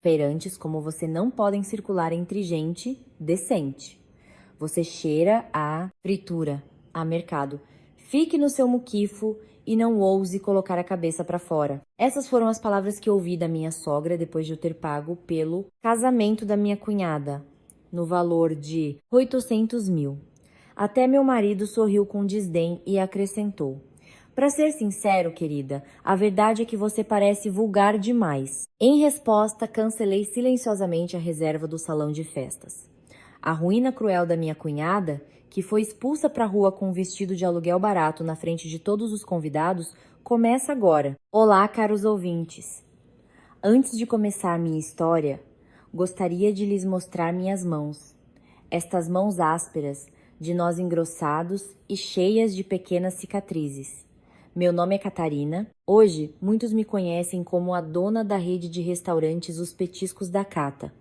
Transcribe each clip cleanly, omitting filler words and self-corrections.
Feirantes como você não podem circular entre gente decente. Você cheira a fritura, a mercado. Fique no seu muquifo e não ouse colocar a cabeça para fora. Essas foram as palavras que ouvi da minha sogra depois de eu ter pago pelo casamento da minha cunhada, no valor de 800 mil. Até meu marido sorriu com desdém e acrescentou: para ser sincero, querida, a verdade é que você parece vulgar demais. Em resposta, cancelei silenciosamente a reserva do salão de festas. A ruína cruel da minha cunhada, que foi expulsa para a rua com um vestido de aluguel barato na frente de todos os convidados, começa agora. Olá, caros ouvintes. Antes de começar minha história, gostaria de lhes mostrar minhas mãos. Estas mãos ásperas, de nós engrossados e cheias de pequenas cicatrizes. Meu nome é Catarina. Hoje, muitos me conhecem como a dona da rede de restaurantes Os Petiscos da Cata.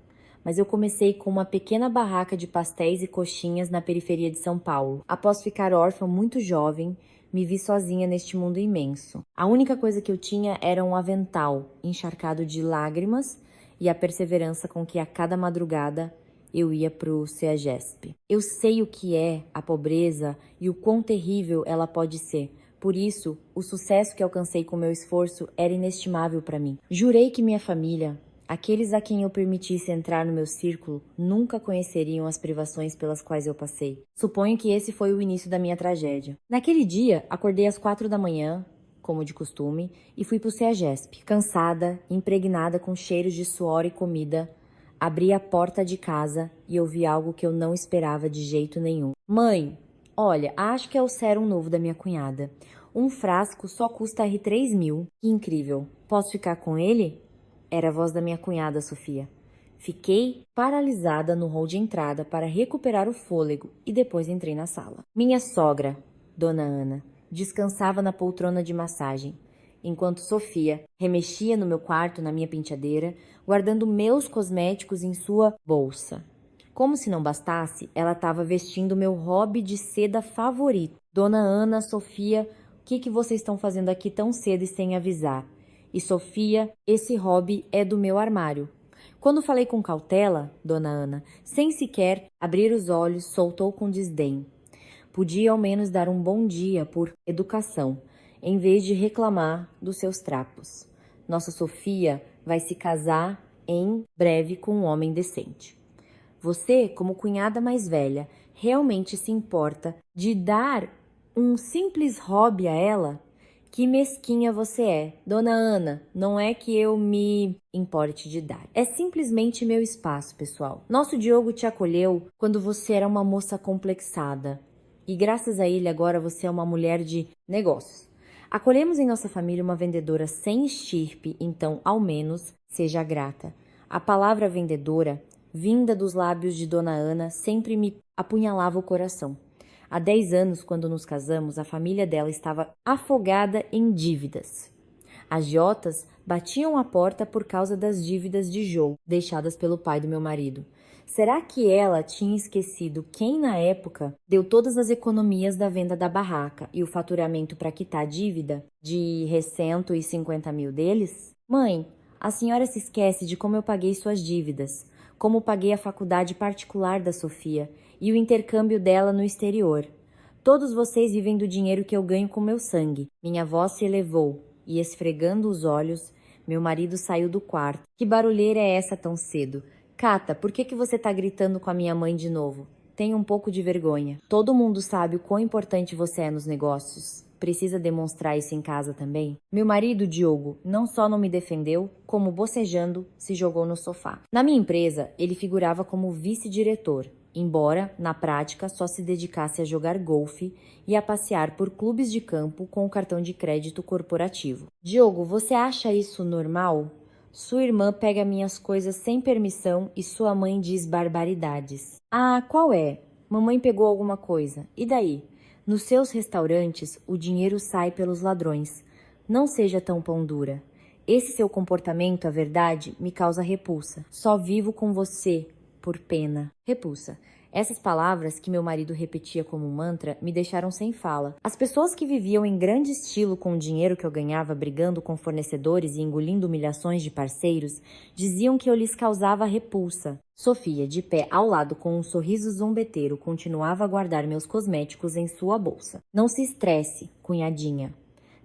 Mas eu comecei com uma pequena barraca de pastéis e coxinhas na periferia de São Paulo. Após ficar órfã muito jovem, me vi sozinha neste mundo imenso. A única coisa que eu tinha era um avental encharcado de lágrimas e a perseverança com que a cada madrugada eu ia pro CEAGESP. Eu sei o que é a pobreza e o quão terrível ela pode ser. Por isso, o sucesso que alcancei com meu esforço era inestimável para mim. Jurei que minha família, aqueles a quem eu permitisse entrar no meu círculo, nunca conheceriam as privações pelas quais eu passei. Suponho que esse foi o início da minha tragédia. Naquele dia, acordei às 4 da manhã, como de costume, e fui pro CEAGESP. Cansada, impregnada com cheiros de suor e comida, abri a porta de casa e ouvi algo que eu não esperava de jeito nenhum. Mãe, olha, acho que é o sérum novo da minha cunhada. Um frasco só custa R$ 3 mil. Que incrível. Posso ficar com ele? Era a voz da minha cunhada, Sofia. Fiquei paralisada no hall de entrada para recuperar o fôlego e depois entrei na sala. Minha sogra, Dona Ana, descansava na poltrona de massagem, enquanto Sofia remexia no meu quarto na minha penteadeira, guardando meus cosméticos em sua bolsa. Como se não bastasse, ela estava vestindo meu hobby de seda favorito. Dona Ana, Sofia, o que vocês estão fazendo aqui tão cedo e sem avisar? E Sofia, esse hobby é do meu armário. Quando falei com cautela, Dona Ana, sem sequer abrir os olhos, soltou com desdém. Podia ao menos dar um bom dia por educação, em vez de reclamar dos seus trapos. Nossa Sofia vai se casar em breve com um homem decente. Você, como cunhada mais velha, realmente se importa de dar um simples hobby a ela? Que mesquinha você é. Dona Ana, não é que eu me importe de dar. É simplesmente meu espaço, pessoal. Nosso Diogo te acolheu quando você era uma moça complexada. E graças a ele agora você é uma mulher de negócios. Acolhemos em nossa família uma vendedora sem estirpe, então ao menos seja grata. A palavra vendedora, vinda dos lábios de Dona Ana, sempre me apunhalava o coração. Há 10 anos, quando nos casamos, a família dela estava afogada em dívidas. Agiotas batiam a porta por causa das dívidas de jogo deixadas pelo pai do meu marido. Será que ela tinha esquecido quem, na época, deu todas as economias da venda da barraca e o faturamento para quitar a dívida de 150 mil deles? Mãe, a senhora se esquece de como eu paguei suas dívidas, como paguei a faculdade particular da Sofia e o intercâmbio dela no exterior. Todos vocês vivem do dinheiro que eu ganho com meu sangue. Minha voz se elevou e, esfregando os olhos, meu marido saiu do quarto. Que barulheira é essa tão cedo? Cata, por que você tá gritando com a minha mãe de novo? Tenha um pouco de vergonha. Todo mundo sabe o quão importante você é nos negócios. Precisa demonstrar isso em casa também? Meu marido, Diogo, não só não me defendeu, como bocejando, se jogou no sofá. Na minha empresa, ele figurava como vice-diretor, embora, na prática, só se dedicasse a jogar golfe e a passear por clubes de campo com o cartão de crédito corporativo. Diogo, você acha isso normal? Sua irmã pega minhas coisas sem permissão e sua mãe diz barbaridades. Ah, qual é? Mamãe pegou alguma coisa. E daí? Nos seus restaurantes, o dinheiro sai pelos ladrões. Não seja tão pão dura. Esse seu comportamento, a verdade, me causa repulsa. Só vivo com você por pena. Repulsa. Essas palavras, que meu marido repetia como um mantra, me deixaram sem fala. As pessoas que viviam em grande estilo com o dinheiro que eu ganhava brigando com fornecedores e engolindo humilhações de parceiros, diziam que eu lhes causava repulsa. Sofia, de pé ao lado com um sorriso zombeteiro, continuava a guardar meus cosméticos em sua bolsa. Não se estresse, cunhadinha.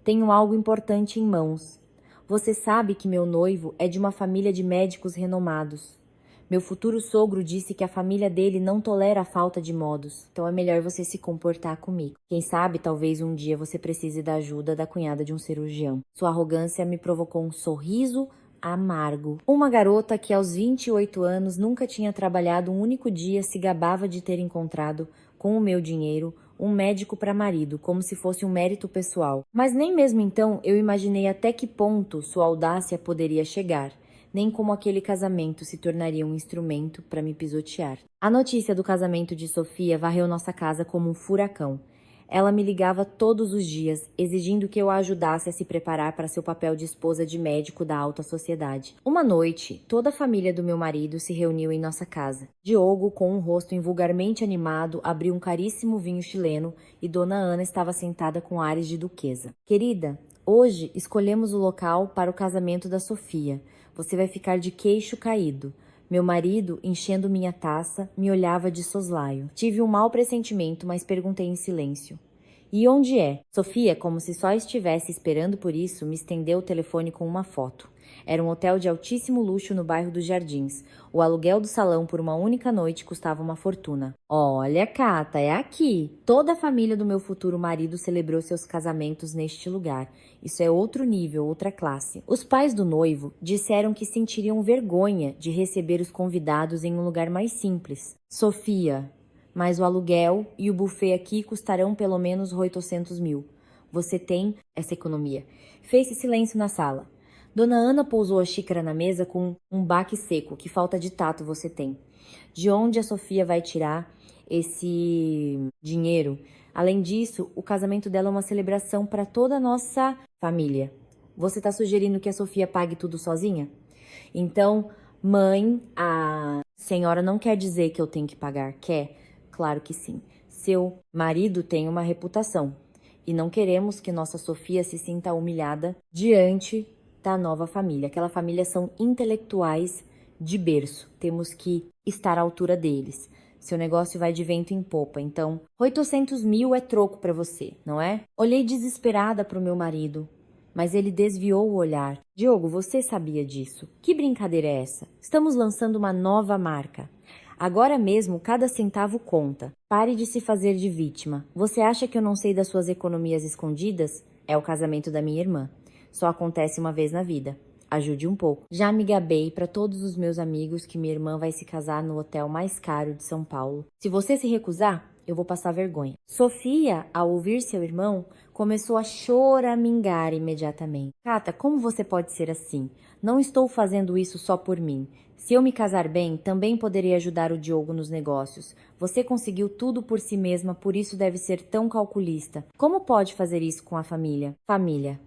Tenho algo importante em mãos. Você sabe que meu noivo é de uma família de médicos renomados. Meu futuro sogro disse que a família dele não tolera a falta de modos, então é melhor você se comportar comigo. Quem sabe, talvez um dia você precise da ajuda da cunhada de um cirurgião. Sua arrogância me provocou um sorriso amargo. Uma garota que aos 28 anos nunca tinha trabalhado um único dia se gabava de ter encontrado, com o meu dinheiro, um médico para marido, como se fosse um mérito pessoal. Mas nem mesmo então eu imaginei até que ponto sua audácia poderia chegar, nem como aquele casamento se tornaria um instrumento para me pisotear. A notícia do casamento de Sofia varreu nossa casa como um furacão. Ela me ligava todos os dias, exigindo que eu a ajudasse a se preparar para seu papel de esposa de médico da alta sociedade. Uma noite, toda a família do meu marido se reuniu em nossa casa. Diogo, com um rosto invulgarmente animado, abriu um caríssimo vinho chileno e Dona Ana estava sentada com ares de duquesa. Querida, hoje escolhemos o local para o casamento da Sofia. Você vai ficar de queixo caído. Meu marido, enchendo minha taça, me olhava de soslaio. Tive um mau pressentimento, mas perguntei em silêncio. E onde é? Sofia, como se só estivesse esperando por isso, me estendeu o telefone com uma foto. Era um hotel de altíssimo luxo no bairro dos Jardins. O aluguel do salão por uma única noite custava uma fortuna. Olha, Cata, é aqui. Toda a família do meu futuro marido celebrou seus casamentos neste lugar. Isso é outro nível, outra classe. Os pais do noivo disseram que sentiriam vergonha de receber os convidados em um lugar mais simples. Sofia, mas o aluguel e o buffet aqui custarão pelo menos 800 mil. Você tem essa economia. Fez-se silêncio na sala. Dona Ana pousou a xícara na mesa com um baque seco. Que falta de tato você tem. De onde a Sofia vai tirar esse dinheiro? Além disso, o casamento dela é uma celebração para toda a nossa família. Você está sugerindo que a Sofia pague tudo sozinha? Então, mãe, a senhora não quer dizer que eu tenho que pagar, quer? Claro que sim. Seu marido tem uma reputação e não queremos que nossa Sofia se sinta humilhada diante da nova família. Aquela família são intelectuais de berço. Temos que estar à altura deles. Seu negócio vai de vento em popa, então 800 mil é troco para você, não é? Olhei desesperada para o meu marido, mas ele desviou o olhar. Diogo, você sabia disso? Que brincadeira é essa? Estamos lançando uma nova marca. Agora mesmo, cada centavo conta. Pare de se fazer de vítima. Você acha que eu não sei das suas economias escondidas? É o casamento da minha irmã. Só acontece uma vez na vida. Ajude um pouco. Já me gabei para todos os meus amigos que minha irmã vai se casar no hotel mais caro de São Paulo. Se você se recusar, eu vou passar vergonha. Sofia, ao ouvir seu irmão, começou a choramingar imediatamente. Cata, como você pode ser assim? Não estou fazendo isso só por mim. Se eu me casar bem, também poderei ajudar o Diogo nos negócios. Você conseguiu tudo por si mesma, por isso deve ser tão calculista. Como pode fazer isso com a família? Família.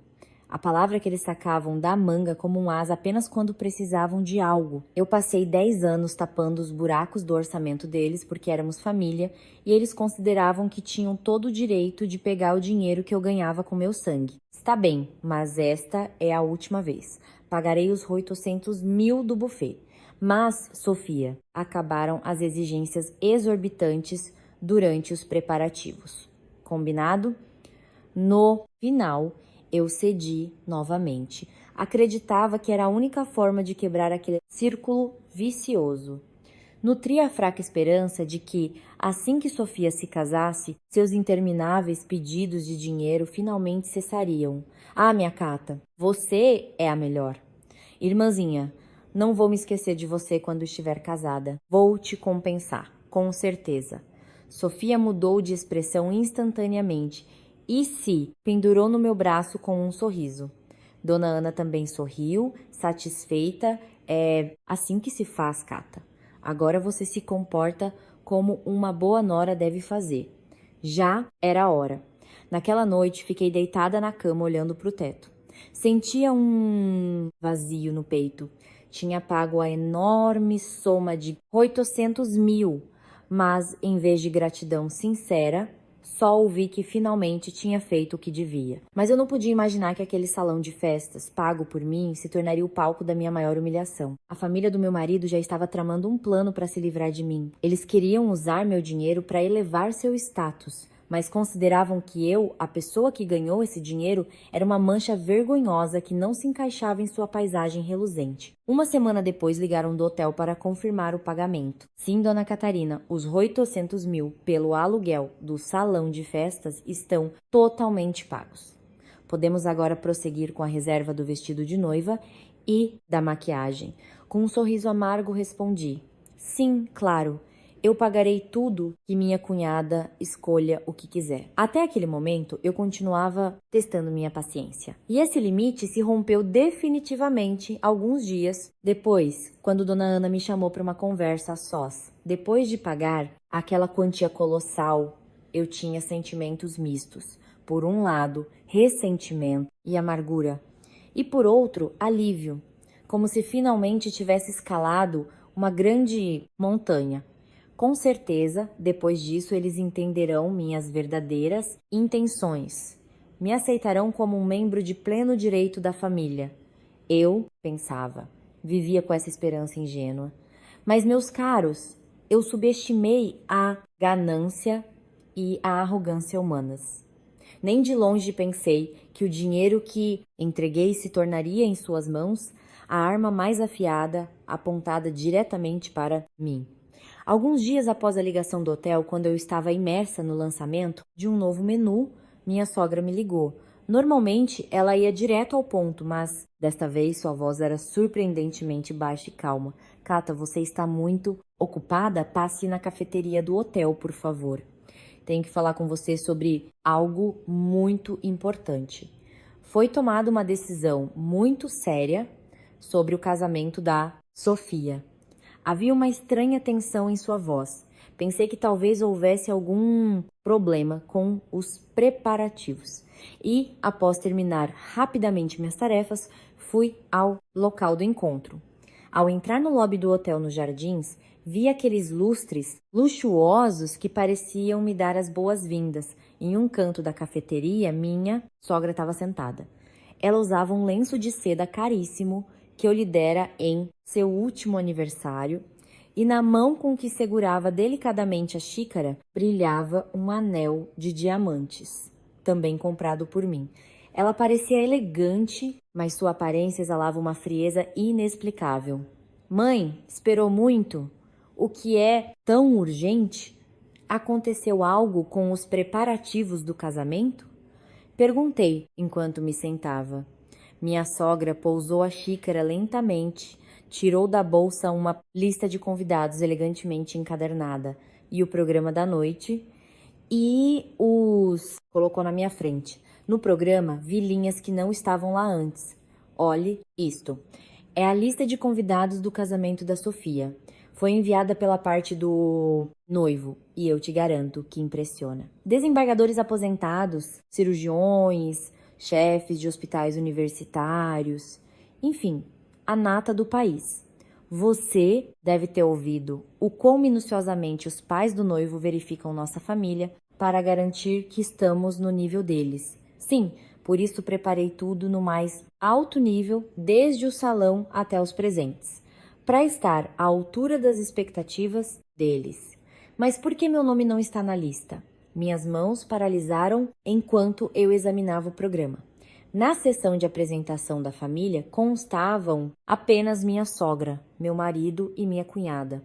A palavra que eles sacavam da manga como um asa apenas quando precisavam de algo. Eu passei 10 anos tapando os buracos do orçamento deles porque éramos família e eles consideravam que tinham todo o direito de pegar o dinheiro que eu ganhava com meu sangue. Está bem, mas esta é a última vez. Pagarei os 800 mil do buffet. Mas, Sofia, acabaram as exigências exorbitantes durante os preparativos. Combinado? No final, eu cedi novamente. Acreditava que era a única forma de quebrar aquele círculo vicioso. Nutria a fraca esperança de que, assim que Sofia se casasse, seus intermináveis pedidos de dinheiro finalmente cessariam. Ah, minha Cata, você é a melhor. Irmãzinha, não vou me esquecer de você quando estiver casada. Vou te compensar, com certeza. Sofia mudou de expressão instantaneamente e se pendurou no meu braço com um sorriso. Dona Ana também sorriu, satisfeita. É assim que se faz, Cata. Agora você se comporta como uma boa nora deve fazer. Já era a hora. Naquela noite, fiquei deitada na cama olhando para o teto. Sentia um vazio no peito. Tinha pago a enorme soma de 800 mil. mas em vez de gratidão sincera, só ouvi que finalmente tinha feito o que devia. Mas eu não podia imaginar que aquele salão de festas, pago por mim, se tornaria o palco da minha maior humilhação. A família do meu marido já estava tramando um plano para se livrar de mim. Eles queriam usar meu dinheiro para elevar seu status, mas consideravam que eu, a pessoa que ganhou esse dinheiro, era uma mancha vergonhosa que não se encaixava em sua paisagem reluzente. Uma semana depois ligaram do hotel para confirmar o pagamento. Sim, dona Catarina, os 800 mil pelo aluguel do salão de festas estão totalmente pagos. Podemos agora prosseguir com a reserva do vestido de noiva e da maquiagem. Com um sorriso amargo respondi: sim, claro. Eu pagarei tudo que minha cunhada escolha o que quiser. Até aquele momento, eu continuava testando minha paciência. E esse limite se rompeu definitivamente alguns dias depois, quando Dona Ana me chamou para uma conversa a sós. Depois de pagar aquela quantia colossal, eu tinha sentimentos mistos. Por um lado, ressentimento e amargura. E por outro, alívio. Como se finalmente tivesse escalado uma grande montanha. Com certeza, depois disso, eles entenderão minhas verdadeiras intenções. Me aceitarão como um membro de pleno direito da família. Eu, pensava, vivia com essa esperança ingênua. Mas, meus caros, eu subestimei a ganância e a arrogância humanas. Nem de longe pensei que o dinheiro que entreguei se tornaria em suas mãos a arma mais afiada, apontada diretamente para mim. Alguns dias após a ligação do hotel, quando eu estava imersa no lançamento de um novo menu, minha sogra me ligou. Normalmente, ela ia direto ao ponto, mas desta vez sua voz era surpreendentemente baixa e calma. Cata, você está muito ocupada? Passe na cafeteria do hotel, por favor. Tenho que falar com você sobre algo muito importante. Foi tomada uma decisão muito séria sobre o casamento da Sofia. Havia uma estranha tensão em sua voz. Pensei que talvez houvesse algum problema com os preparativos. E, após terminar rapidamente minhas tarefas, fui ao local do encontro. Ao entrar no lobby do hotel nos Jardins, vi aqueles lustres luxuosos que pareciam me dar as boas-vindas. Em um canto da cafeteria, minha sogra estava sentada. Ela usava um lenço de seda caríssimo que eu lhe dera em seu último aniversário, e na mão com que segurava delicadamente a xícara brilhava um anel de diamantes, também comprado por mim. Ela parecia elegante, mas sua aparência exalava uma frieza inexplicável. Mãe, esperou muito? O que é tão urgente? Aconteceu algo com os preparativos do casamento? Perguntei enquanto me sentava. Minha sogra pousou a xícara lentamente, tirou da bolsa uma lista de convidados elegantemente encadernada e o programa da noite e os colocou na minha frente. No programa, vi linhas que não estavam lá antes. Olhe isto. É a lista de convidados do casamento da Sofia. Foi enviada pela parte do noivo e eu te garanto que impressiona. Desembargadores aposentados, cirurgiões, chefes de hospitais universitários, enfim, a nata do país. Você deve ter ouvido o quão minuciosamente os pais do noivo verificam nossa família para garantir que estamos no nível deles. Sim, por isso preparei tudo no mais alto nível, desde o salão até os presentes, para estar à altura das expectativas deles. Mas por que meu nome não está na lista? Minhas mãos paralisaram enquanto eu examinava o programa. Na sessão de apresentação da família constavam apenas minha sogra, meu marido e minha cunhada.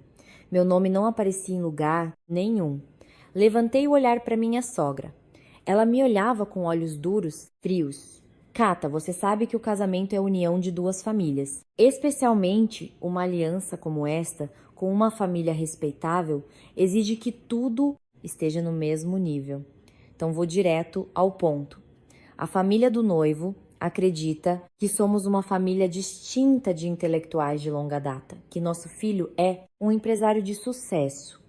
Meu nome não aparecia em lugar nenhum. Levantei o olhar para minha sogra. Ela me olhava com olhos duros, frios. Cata, você sabe que o casamento é a união de duas famílias. Especialmente uma aliança como esta, com uma família respeitável, exige que tudo esteja no mesmo nível. Então vou direto ao ponto. A família do noivo acredita que somos uma família distinta de intelectuais de longa data, que nosso filho é um empresário de sucesso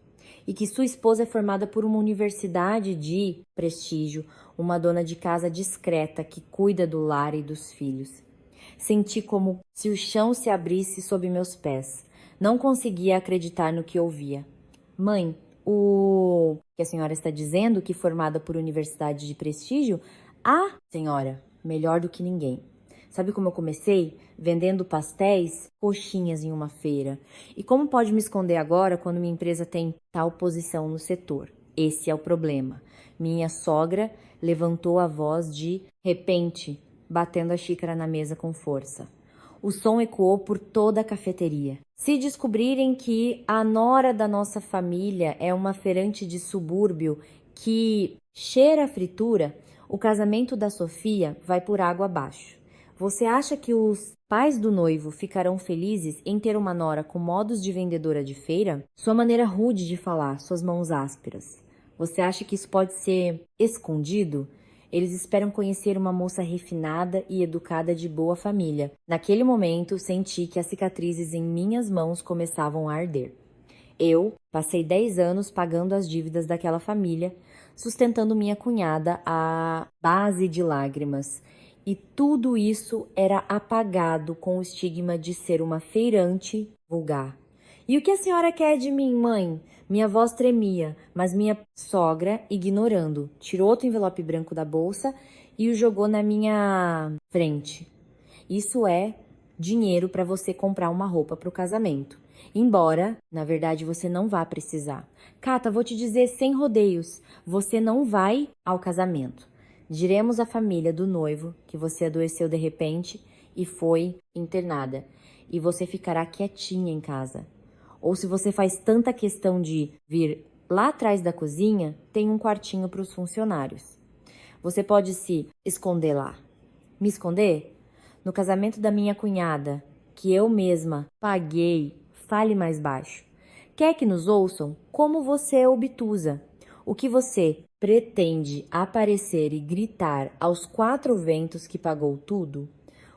e que sua esposa é formada por uma universidade de prestígio, uma dona de casa discreta que cuida do lar e dos filhos. Senti como se o chão se abrisse sob meus pés. Não conseguia acreditar no que ouvia. Mãe, O que a senhora está dizendo, que formada por universidade de prestígio? Ah, senhora, melhor do que ninguém. Sabe como eu comecei? Vendendo pastéis, coxinhas em uma feira. E como pode me esconder agora quando minha empresa tem tal posição no setor? Esse é o problema. Minha sogra levantou a voz de repente, batendo a xícara na mesa com força. O som ecoou por toda a cafeteria. Se descobrirem que a nora da nossa família é uma feirante de subúrbio que cheira a fritura, o casamento da Sofia vai por água abaixo. Você acha que os pais do noivo ficarão felizes em ter uma nora com modos de vendedora de feira? Sua maneira rude de falar, suas mãos ásperas. Você acha que isso pode ser escondido? Eles esperam conhecer uma moça refinada e educada de boa família. Naquele momento, senti que as cicatrizes em minhas mãos começavam a arder. Eu passei 10 anos pagando as dívidas daquela família, sustentando minha cunhada à base de lágrimas. E tudo isso era apagado com o estigma de ser uma feirante vulgar. E o que a senhora quer de mim, mãe? Minha voz tremia, mas minha sogra, ignorando, tirou outro envelope branco da bolsa e o jogou na minha frente. Isso é dinheiro para você comprar uma roupa para o casamento. Embora, na verdade, você não vá precisar. Cata, vou te dizer sem rodeios, você não vai ao casamento. Diremos à família do noivo que você adoeceu de repente e foi internada. E você ficará quietinha em casa. Ou se você faz tanta questão de vir lá atrás da cozinha, tem um quartinho para os funcionários. Você pode se esconder lá. Me esconder? No casamento da minha cunhada, que eu mesma paguei, fale mais baixo. Quer que nos ouçam? Como você é obtusa? O que você pretende aparecer e gritar aos 4 ventos que pagou tudo?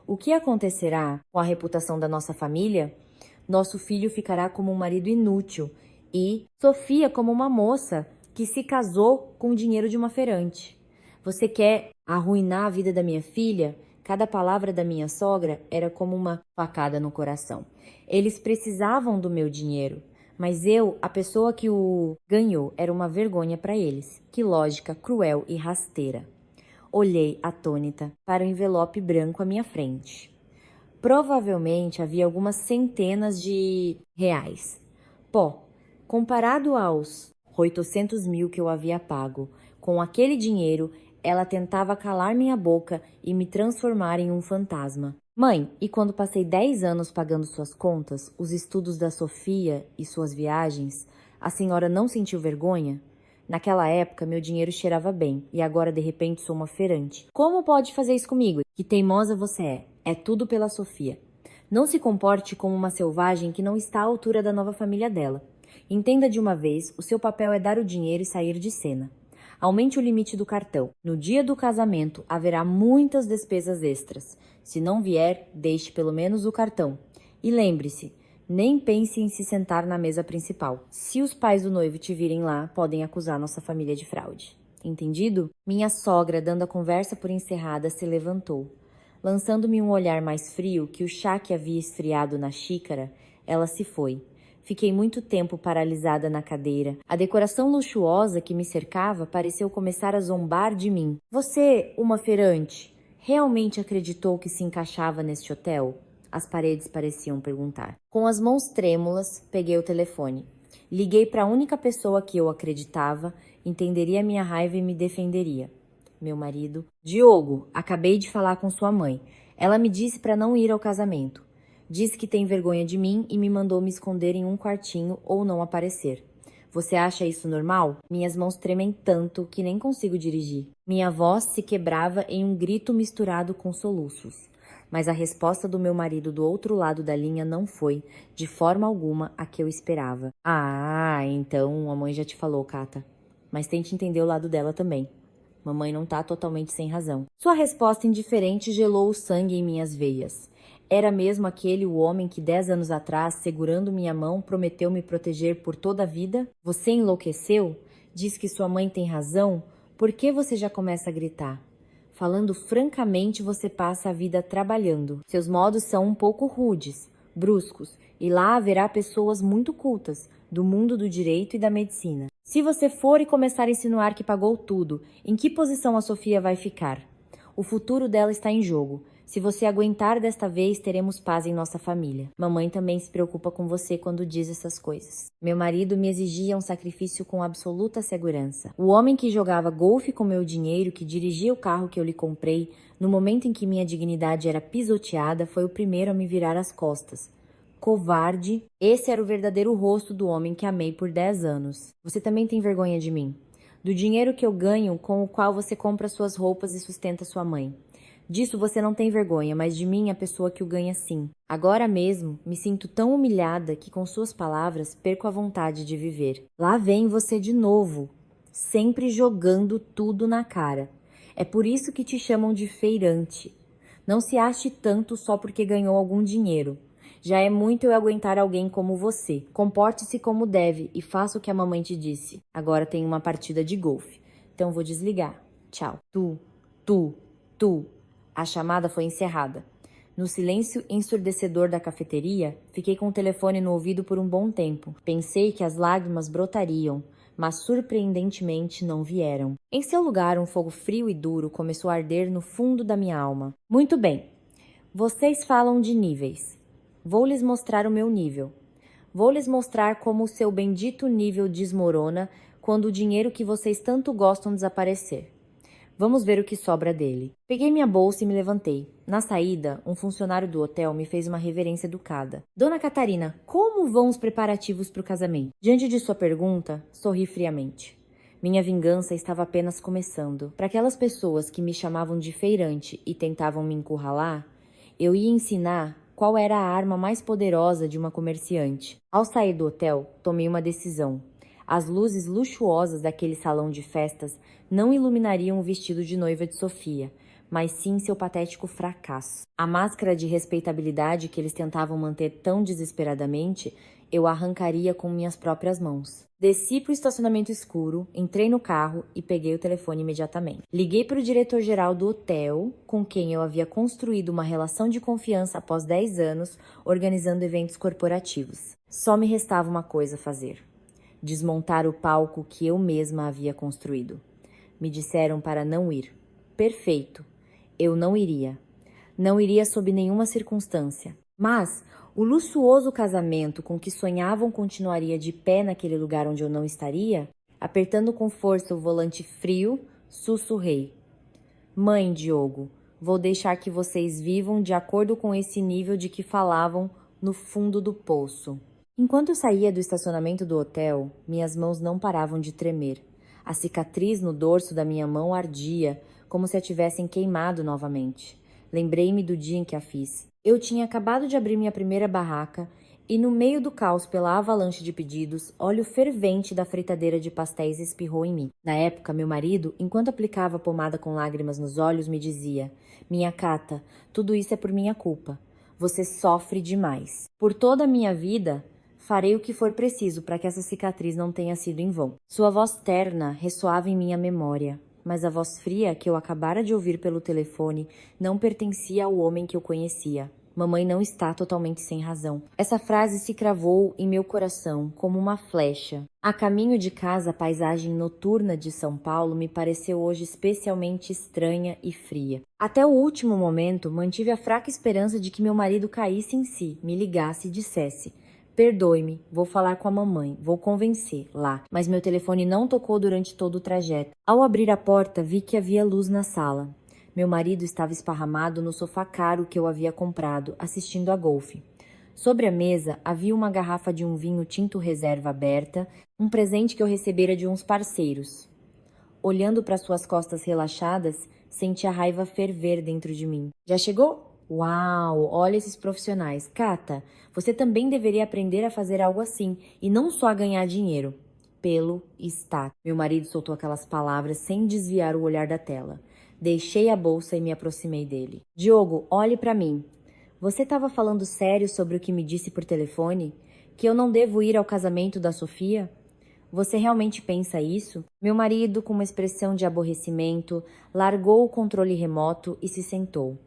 O que acontecerá com a reputação da nossa família? Nosso filho ficará como um marido inútil e Sofia como uma moça que se casou com o dinheiro de uma feirante. Você quer arruinar a vida da minha filha? Cada palavra da minha sogra era como uma facada no coração. Eles precisavam do meu dinheiro, mas eu, a pessoa que o ganhou, era uma vergonha para eles. Que lógica cruel e rasteira. Olhei atônita para o envelope branco à minha frente. Provavelmente havia algumas centenas de reais. Pô, comparado aos 800 mil que eu havia pago, com aquele dinheiro, ela tentava calar minha boca e me transformar em um fantasma. Mãe, e quando passei 10 anos pagando suas contas, os estudos da Sofia e suas viagens, a senhora não sentiu vergonha? Naquela época, meu dinheiro cheirava bem, e agora de repente sou uma feirante. Como pode fazer isso comigo? Que teimosa você é. É tudo pela Sofia. Não se comporte como uma selvagem que não está à altura da nova família dela. Entenda de uma vez, o seu papel é dar o dinheiro e sair de cena. Aumente o limite do cartão. No dia do casamento, haverá muitas despesas extras. Se não vier, deixe pelo menos o cartão. E lembre-se, nem pense em se sentar na mesa principal. Se os pais do noivo te virem lá, podem acusar nossa família de fraude. Entendido? Minha sogra, dando a conversa por encerrada, se levantou. Lançando-me um olhar mais frio que o chá que havia esfriado na xícara, ela se foi. Fiquei muito tempo paralisada na cadeira. A decoração luxuosa que me cercava pareceu começar a zombar de mim. Você, uma feirante, realmente acreditou que se encaixava neste hotel? As paredes pareciam perguntar. Com as mãos trêmulas, peguei o telefone. Liguei para a única pessoa que eu acreditava, entenderia minha raiva e me defenderia. Meu marido. Diogo, acabei de falar com sua mãe. Ela me disse para não ir ao casamento. Disse que tem vergonha de mim e me mandou me esconder em um quartinho ou não aparecer. Você acha isso normal? Minhas mãos tremem tanto que nem consigo dirigir. Minha voz se quebrava em um grito misturado com soluços. Mas a resposta do meu marido do outro lado da linha não foi, de forma alguma, a que eu esperava. Ah, então a mãe já te falou, Cata. Mas tente entender o lado dela também. Mamãe não tá totalmente sem razão. Sua resposta indiferente gelou o sangue em minhas veias. Era mesmo aquele o homem que 10 anos atrás, segurando minha mão, prometeu me proteger por toda a vida? Você enlouqueceu? Diz que sua mãe tem razão? Por que você já começa a gritar? Falando francamente, você passa a vida trabalhando. Seus modos são um pouco rudes, bruscos, e lá haverá pessoas muito cultas, do mundo do direito e da medicina. Se você for e começar a insinuar que pagou tudo, em que posição a Sofia vai ficar? O futuro dela está em jogo. Se você aguentar desta vez, teremos paz em nossa família. Mamãe também se preocupa com você quando diz essas coisas. Meu marido me exigia um sacrifício com absoluta segurança. O homem que jogava golfe com meu dinheiro, que dirigia o carro que eu lhe comprei, no momento em que minha dignidade era pisoteada, foi o primeiro a me virar as costas. Covarde, esse era o verdadeiro rosto do homem que amei por 10 anos. Você também tem vergonha de mim? Do dinheiro que eu ganho, com o qual você compra suas roupas e sustenta sua mãe. Disso você não tem vergonha, mas de mim a pessoa que o ganha sim. Agora mesmo, me sinto tão humilhada que com suas palavras perco a vontade de viver. Lá vem você de novo, sempre jogando tudo na cara. É por isso que te chamam de feirante. Não se ache tanto só porque ganhou algum dinheiro. Já é muito eu aguentar alguém como você. Comporte-se como deve e faça o que a mamãe te disse. Agora tem uma partida de golfe. Então vou desligar. Tchau. Tu. A chamada foi encerrada. No silêncio ensurdecedor da cafeteria, fiquei com o telefone no ouvido por um bom tempo. Pensei que as lágrimas brotariam, mas surpreendentemente não vieram. Em seu lugar, um fogo frio e duro começou a arder no fundo da minha alma. Muito bem. Vocês falam de níveis. Vou lhes mostrar o meu nível. Vou lhes mostrar como o seu bendito nível desmorona quando o dinheiro que vocês tanto gostam desaparecer. Vamos ver o que sobra dele. Peguei minha bolsa e me levantei. Na saída, um funcionário do hotel me fez uma reverência educada. Dona Catarina, como vão os preparativos para o casamento? Diante de sua pergunta, sorri friamente. Minha vingança estava apenas começando. Para aquelas pessoas que me chamavam de feirante e tentavam me encurralar, eu ia ensinar qual era a arma mais poderosa de uma comerciante. Ao sair do hotel, tomei uma decisão. As luzes luxuosas daquele salão de festas não iluminariam o vestido de noiva de Sofia, mas sim seu patético fracasso. A máscara de respeitabilidade que eles tentavam manter tão desesperadamente, eu arrancaria com minhas próprias mãos. Desci para o estacionamento escuro, entrei no carro e peguei o telefone imediatamente. Liguei para o diretor-geral do hotel, com quem eu havia construído uma relação de confiança após 10 anos, organizando eventos corporativos. Só me restava uma coisa a fazer: desmontar o palco que eu mesma havia construído. Me disseram para não ir. Perfeito. Eu não iria. Não iria sob nenhuma circunstância. Mas o luxuoso casamento com que sonhavam continuaria de pé naquele lugar onde eu não estaria? Apertando com força o volante frio, sussurrei: Mãe, Diogo, vou deixar que vocês vivam de acordo com esse nível de que falavam no fundo do poço. Enquanto eu saía do estacionamento do hotel, minhas mãos não paravam de tremer. A cicatriz no dorso da minha mão ardia, como se a tivessem queimado novamente. Lembrei-me do dia em que a fiz. Eu tinha acabado de abrir minha primeira barraca e, no meio do caos pela avalanche de pedidos, óleo fervente da fritadeira de pastéis espirrou em mim. Na época, meu marido, enquanto aplicava pomada com lágrimas nos olhos, me dizia: Minha Cata, tudo isso é por minha culpa. Você sofre demais. Por toda a minha vida, farei o que for preciso para que essa cicatriz não tenha sido em vão. Sua voz terna ressoava em minha memória, mas a voz fria que eu acabara de ouvir pelo telefone não pertencia ao homem que eu conhecia. Mamãe não está totalmente sem razão. Essa frase se cravou em meu coração como uma flecha. A caminho de casa, a paisagem noturna de São Paulo me pareceu hoje especialmente estranha e fria. Até o último momento, mantive a fraca esperança de que meu marido caísse em si, me ligasse e dissesse: Perdoe-me, vou falar com a mamãe, vou convencer lá. Mas meu telefone não tocou durante todo o trajeto. Ao abrir a porta, vi que havia luz na sala. Meu marido estava esparramado no sofá caro que eu havia comprado, assistindo a golfe. Sobre a mesa havia uma garrafa de um vinho tinto reserva aberta, um presente que eu recebera de uns parceiros. Olhando para suas costas relaxadas, senti a raiva ferver dentro de mim. Já chegou? Uau, olha esses profissionais. Cata, você também deveria aprender a fazer algo assim, e não só a ganhar dinheiro. Pelo está. Meu marido soltou aquelas palavras sem desviar o olhar da tela. Deixei a bolsa e me aproximei dele. Diogo, olhe para mim. Você estava falando sério sobre o que me disse por telefone? Que eu não devo ir ao casamento da Sofia? Você realmente pensa isso? Meu marido, com uma expressão de aborrecimento, largou o controle remoto e se sentou.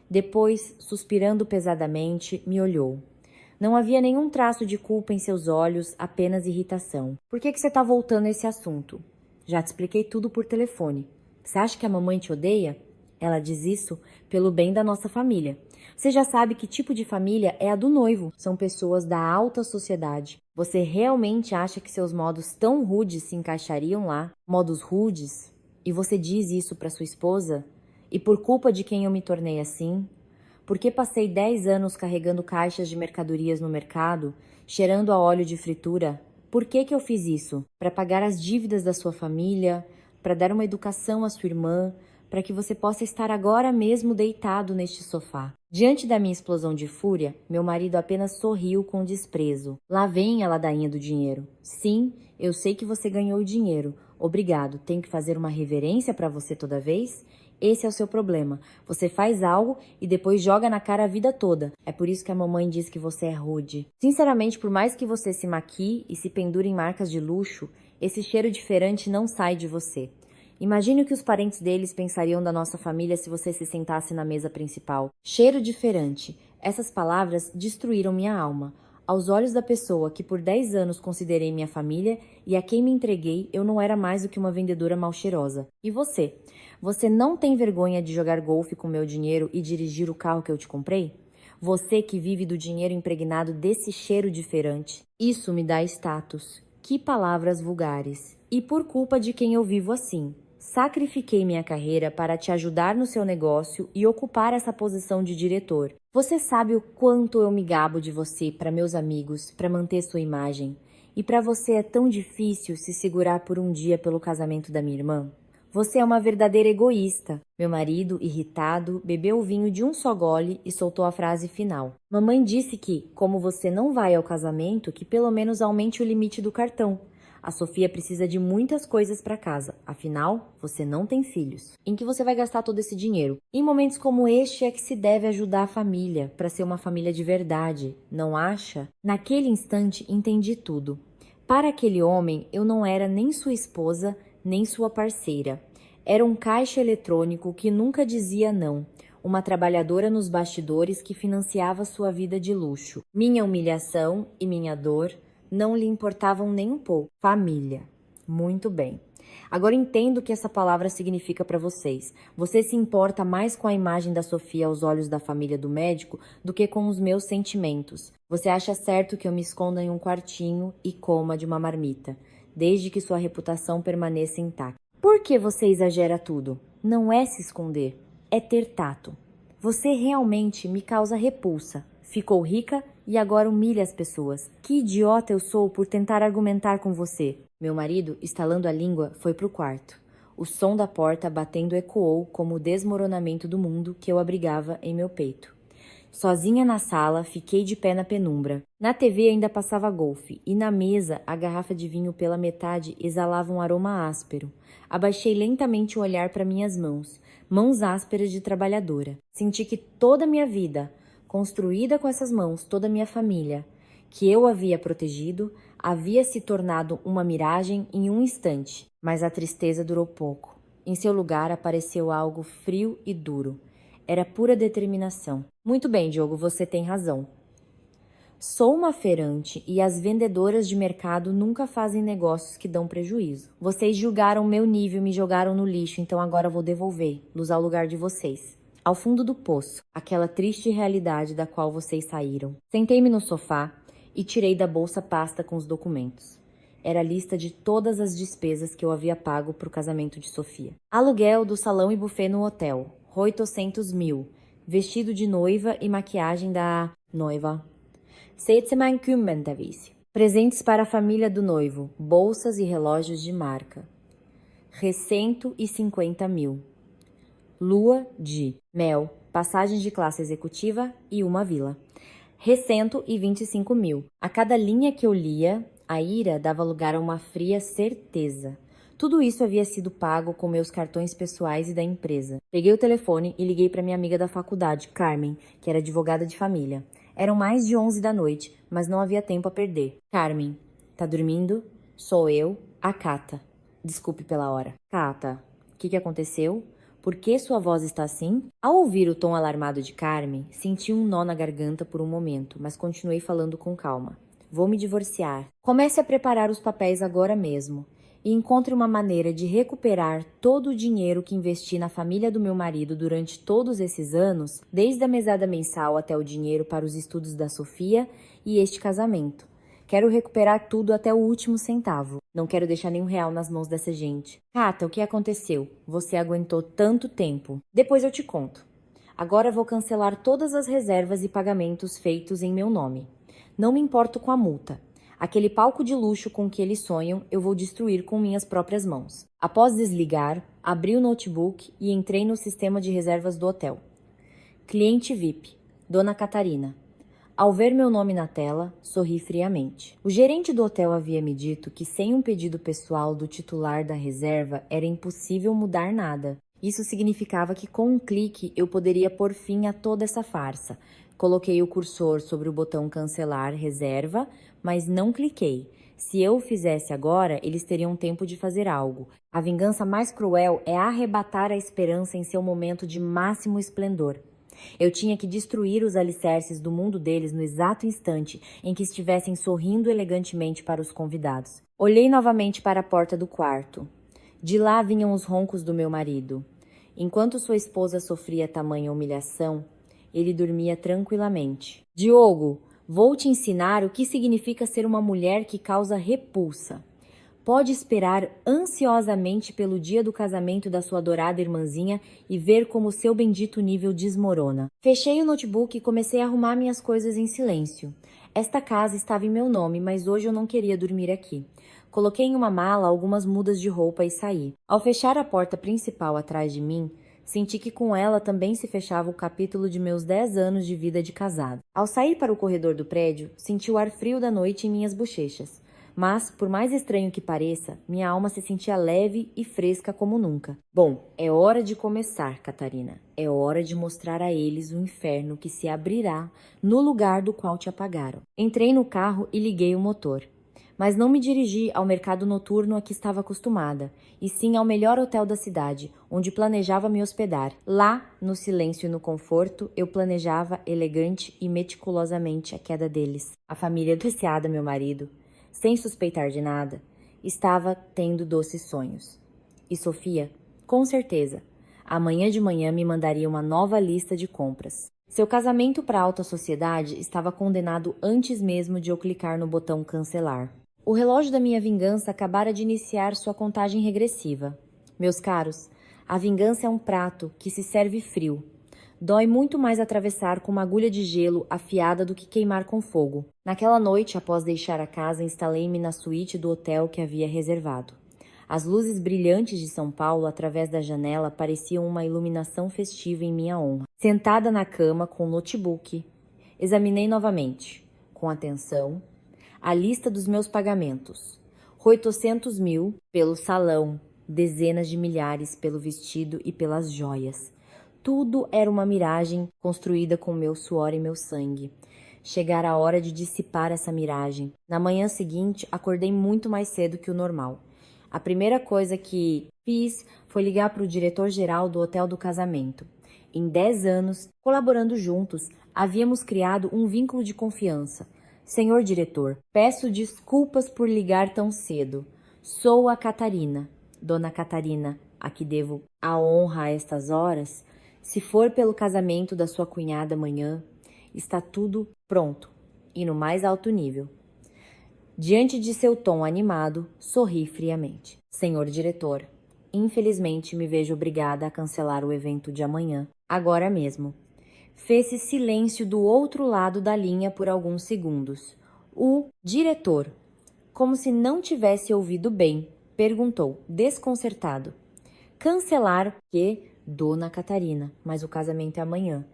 Depois, suspirando pesadamente, me olhou. Não havia nenhum traço de culpa em seus olhos, apenas irritação. Por que você tá voltando a esse assunto? Já te expliquei tudo por telefone. Você acha que a mamãe te odeia? Ela diz isso pelo bem da nossa família. Você já sabe que tipo de família é a do noivo. São pessoas da alta sociedade. Você realmente acha que seus modos tão rudes se encaixariam lá? Modos rudes? E você diz isso para sua esposa? E por culpa de quem eu me tornei assim? Porque passei 10 anos carregando caixas de mercadorias no mercado, cheirando a óleo de fritura? Por que eu fiz isso? Para pagar as dívidas da sua família? Para dar uma educação à sua irmã? Para que você possa estar agora mesmo deitado neste sofá. Diante da minha explosão de fúria, meu marido apenas sorriu com desprezo. Lá vem a ladainha do dinheiro. Sim, eu sei que você ganhou dinheiro. Obrigado. Tenho que fazer uma reverência para você toda vez? Esse é o seu problema. Você faz algo e depois joga na cara a vida toda. É por isso que a mamãe diz que você é rude. Sinceramente, por mais que você se maquie e se pendure em marcas de luxo, esse cheiro diferente não sai de você. Imagine o que os parentes deles pensariam da nossa família se você se sentasse na mesa principal. Cheiro diferente. Essas palavras destruíram minha alma. Aos olhos da pessoa que por 10 anos considerei minha família e a quem me entreguei, eu não era mais do que uma vendedora mal cheirosa. E você? Você não tem vergonha de jogar golfe com meu dinheiro e dirigir o carro que eu te comprei? Você que vive do dinheiro impregnado desse cheiro diferente. Isso me dá status. Que palavras vulgares. E por culpa de quem eu vivo assim. Sacrifiquei minha carreira para te ajudar no seu negócio e ocupar essa posição de diretor. Você sabe o quanto eu me gabo de você para meus amigos, para manter sua imagem. E para você é tão difícil se segurar por um dia pelo casamento da minha irmã? Você é uma verdadeira egoísta. Meu marido, irritado, bebeu o vinho de um só gole e soltou a frase final. Mamãe disse que, como você não vai ao casamento, que pelo menos aumente o limite do cartão. A Sofia precisa de muitas coisas para casa, afinal, você não tem filhos. Em que você vai gastar todo esse dinheiro? Em momentos como este é que se deve ajudar a família, para ser uma família de verdade, não acha? Naquele instante, entendi tudo. Para aquele homem, eu não era nem sua esposa, nem sua parceira. Era um caixa eletrônico que nunca dizia não. Uma trabalhadora nos bastidores que financiava sua vida de luxo. Minha humilhação e minha dor não lhe importavam nem um pouco. Família. Muito bem. Agora entendo o que essa palavra significa para vocês. Você se importa mais com a imagem da Sofia aos olhos da família do médico do que com os meus sentimentos. Você acha certo que eu me esconda em um quartinho e coma de uma marmita, desde que sua reputação permaneça intacta. Por que você exagera tudo? Não é se esconder, é ter tato. Você realmente me causa repulsa. Ficou rica e agora humilha as pessoas. Que idiota eu sou por tentar argumentar com você. Meu marido, estalando a língua, foi pro quarto. O som da porta batendo ecoou como o desmoronamento do mundo que eu abrigava em meu peito. Sozinha na sala, fiquei de pé na penumbra. Na TV ainda passava golfe, e na mesa a garrafa de vinho pela metade exalava um aroma áspero. Abaixei lentamente o olhar para minhas mãos, mãos ásperas de trabalhadora. Senti que toda a minha vida, construída com essas mãos, toda a minha família, que eu havia protegido, havia se tornado uma miragem em um instante. Mas a tristeza durou pouco. Em seu lugar apareceu algo frio e duro. Era pura determinação. Muito bem, Diogo, você tem razão. Sou uma feirante e as vendedoras de mercado nunca fazem negócios que dão prejuízo. Vocês julgaram meu nível e me jogaram no lixo, então agora vou devolver-los ao lugar de vocês. Ao fundo do poço, aquela triste realidade da qual vocês saíram. Sentei-me no sofá e tirei da bolsa pasta com os documentos. Era a lista de todas as despesas que eu havia pago para o casamento de Sofia. Aluguel do salão e buffet no hotel. 800.000. Vestido de noiva e maquiagem da noiva. 750.000. Presentes para a família do noivo. Bolsas e relógios de marca. 150.000. Lua de mel. Passagens de classe executiva e uma vila. 125.000. A cada linha que eu lia, a ira dava lugar a uma fria certeza. Tudo isso havia sido pago com meus cartões pessoais e da empresa. Peguei o telefone e liguei para minha amiga da faculdade, Carmen, que era advogada de família. Eram mais de 11 da noite, mas não havia tempo a perder. Carmen, tá dormindo? Sou eu, a Cata. Desculpe pela hora. Cata, o que aconteceu? Por que sua voz está assim? Ao ouvir o tom alarmado de Carmen, senti um nó na garganta por um momento, mas continuei falando com calma. Vou me divorciar. Comece a preparar os papéis agora mesmo e encontre uma maneira de recuperar todo o dinheiro que investi na família do meu marido durante todos esses anos, desde a mesada mensal até o dinheiro para os estudos da Sofia e este casamento. Quero recuperar tudo até o último centavo. Não quero deixar nenhum real nas mãos dessa gente. Cata, o que aconteceu? Você aguentou tanto tempo. Depois eu te conto. Agora vou cancelar todas as reservas e pagamentos feitos em meu nome. Não me importo com a multa. Aquele palco de luxo com que eles sonham, eu vou destruir com minhas próprias mãos. Após desligar, abri o notebook e entrei no sistema de reservas do hotel. Cliente VIP, Dona Catarina. Ao ver meu nome na tela, sorri friamente. O gerente do hotel havia me dito que sem um pedido pessoal do titular da reserva era impossível mudar nada. Isso significava que com um clique eu poderia pôr fim a toda essa farsa. Coloquei o cursor sobre o botão cancelar reserva, mas não cliquei. Se eu o fizesse agora, eles teriam tempo de fazer algo. A vingança mais cruel é arrebatar a esperança em seu momento de máximo esplendor. Eu tinha que destruir os alicerces do mundo deles no exato instante em que estivessem sorrindo elegantemente para os convidados. Olhei novamente para a porta do quarto. De lá vinham os roncos do meu marido. Enquanto sua esposa sofria tamanha humilhação, ele dormia tranquilamente. Diogo, vou te ensinar o que significa ser uma mulher que causa repulsa. Pode esperar ansiosamente pelo dia do casamento da sua adorada irmãzinha e ver como seu bendito nível desmorona. Fechei o notebook e comecei a arrumar minhas coisas em silêncio. Esta casa estava em meu nome, mas hoje eu não queria dormir aqui. Coloquei em uma mala algumas mudas de roupa e saí. Ao fechar a porta principal atrás de mim, senti que com ela também se fechava o capítulo de meus 10 anos de vida de casado. Ao sair para o corredor do prédio, senti o ar frio da noite em minhas bochechas. Mas, por mais estranho que pareça, minha alma se sentia leve e fresca como nunca. Bom, é hora de começar, Catarina. É hora de mostrar a eles o inferno que se abrirá no lugar do qual te apagaram. Entrei no carro e liguei o motor. Mas não me dirigi ao mercado noturno a que estava acostumada, e sim ao melhor hotel da cidade, onde planejava me hospedar. Lá, no silêncio e no conforto, eu planejava elegante e meticulosamente a queda deles. A família apreciada, meu marido, sem suspeitar de nada, estava tendo doces sonhos. E Sofia, com certeza, amanhã de manhã me mandaria uma nova lista de compras. Seu casamento para a alta sociedade estava condenado antes mesmo de eu clicar no botão cancelar. O relógio da minha vingança acabara de iniciar sua contagem regressiva. Meus caros, a vingança é um prato que se serve frio. Dói muito mais atravessar com uma agulha de gelo afiada do que queimar com fogo. Naquela noite, após deixar a casa, instalei-me na suíte do hotel que havia reservado. As luzes brilhantes de São Paulo, através da janela, pareciam uma iluminação festiva em minha honra. Sentada na cama, com o notebook, examinei novamente, com atenção, a lista dos meus pagamentos. 800 mil pelo salão, dezenas de milhares pelo vestido e pelas joias. Tudo era uma miragem construída com meu suor e meu sangue. Chegara a hora de dissipar essa miragem. Na manhã seguinte, acordei muito mais cedo que o normal. A primeira coisa que fiz foi ligar para o diretor-geral do hotel do casamento. Em 10 anos, colaborando juntos, havíamos criado um vínculo de confiança. Senhor diretor, peço desculpas por ligar tão cedo. Sou a Catarina, Dona Catarina, a que devo a honra a estas horas. Se for pelo casamento da sua cunhada amanhã, está tudo pronto e no mais alto nível. Diante de seu tom animado, sorri friamente. Senhor diretor, infelizmente me vejo obrigada a cancelar o evento de amanhã, agora mesmo. Fez-se silêncio do outro lado da linha por alguns segundos. O diretor, como se não tivesse ouvido bem, perguntou, desconcertado. Cancelar que, Dona Catarina, mas o casamento é amanhã.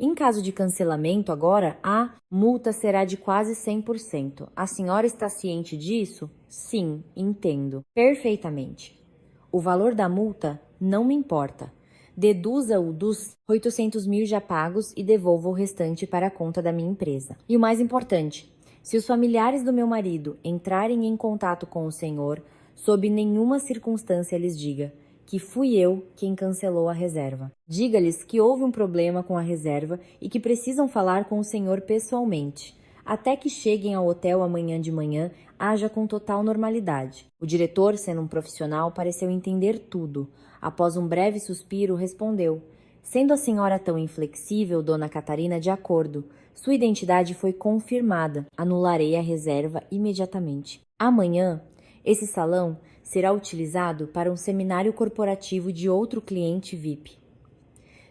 Em caso de cancelamento agora, a multa será de quase 100%. A senhora está ciente disso? Sim, entendo. Perfeitamente. O valor da multa não me importa. Deduza-o dos 800 mil já pagos e devolva o restante para a conta da minha empresa. E o mais importante, se os familiares do meu marido entrarem em contato com o senhor, sob nenhuma circunstância lhes diga que fui eu quem cancelou a reserva. Diga-lhes que houve um problema com a reserva e que precisam falar com o senhor pessoalmente. Até que cheguem ao hotel amanhã de manhã, haja com total normalidade. O diretor, sendo um profissional, pareceu entender tudo. Após um breve suspiro, respondeu: sendo a senhora tão inflexível, dona Catarina, de acordo. Sua identidade foi confirmada. Anularei a reserva imediatamente. Amanhã, esse salão será utilizado para um seminário corporativo de outro cliente VIP.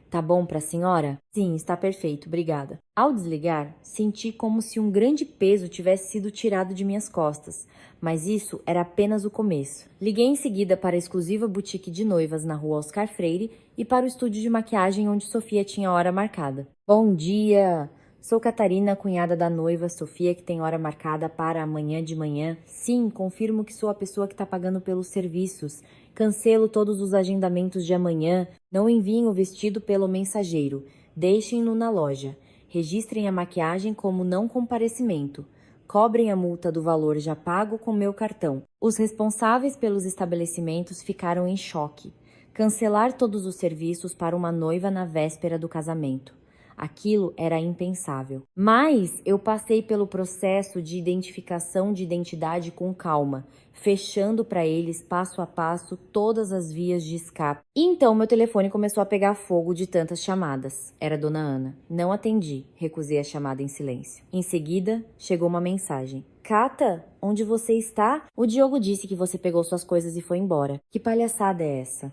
Tá bom para a senhora? Sim, está perfeito, obrigada. Ao desligar, senti como se um grande peso tivesse sido tirado de minhas costas, mas isso era apenas o começo. Liguei em seguida para a exclusiva boutique de noivas na rua Oscar Freire e para o estúdio de maquiagem onde Sofia tinha hora marcada. Bom dia! Sou Catarina, cunhada da noiva Sofia, que tem hora marcada para amanhã de manhã. Sim, confirmo que sou a pessoa que está pagando pelos serviços. Cancelo todos os agendamentos de amanhã. Não enviem o vestido pelo mensageiro. Deixem-no na loja. Registrem a maquiagem como não comparecimento. Cobrem a multa do valor já pago com meu cartão. Os responsáveis pelos estabelecimentos ficaram em choque. Cancelar todos os serviços para uma noiva na véspera do casamento. Aquilo era impensável. Mas eu passei pelo processo de identificação de identidade com calma, fechando para eles passo a passo todas as vias de escape. E então meu telefone começou a pegar fogo de tantas chamadas. Era Dona Ana. Não atendi, recusei a chamada em silêncio. Em seguida, chegou uma mensagem. Cata, onde você está? O Diogo disse que você pegou suas coisas e foi embora. Que palhaçada é essa?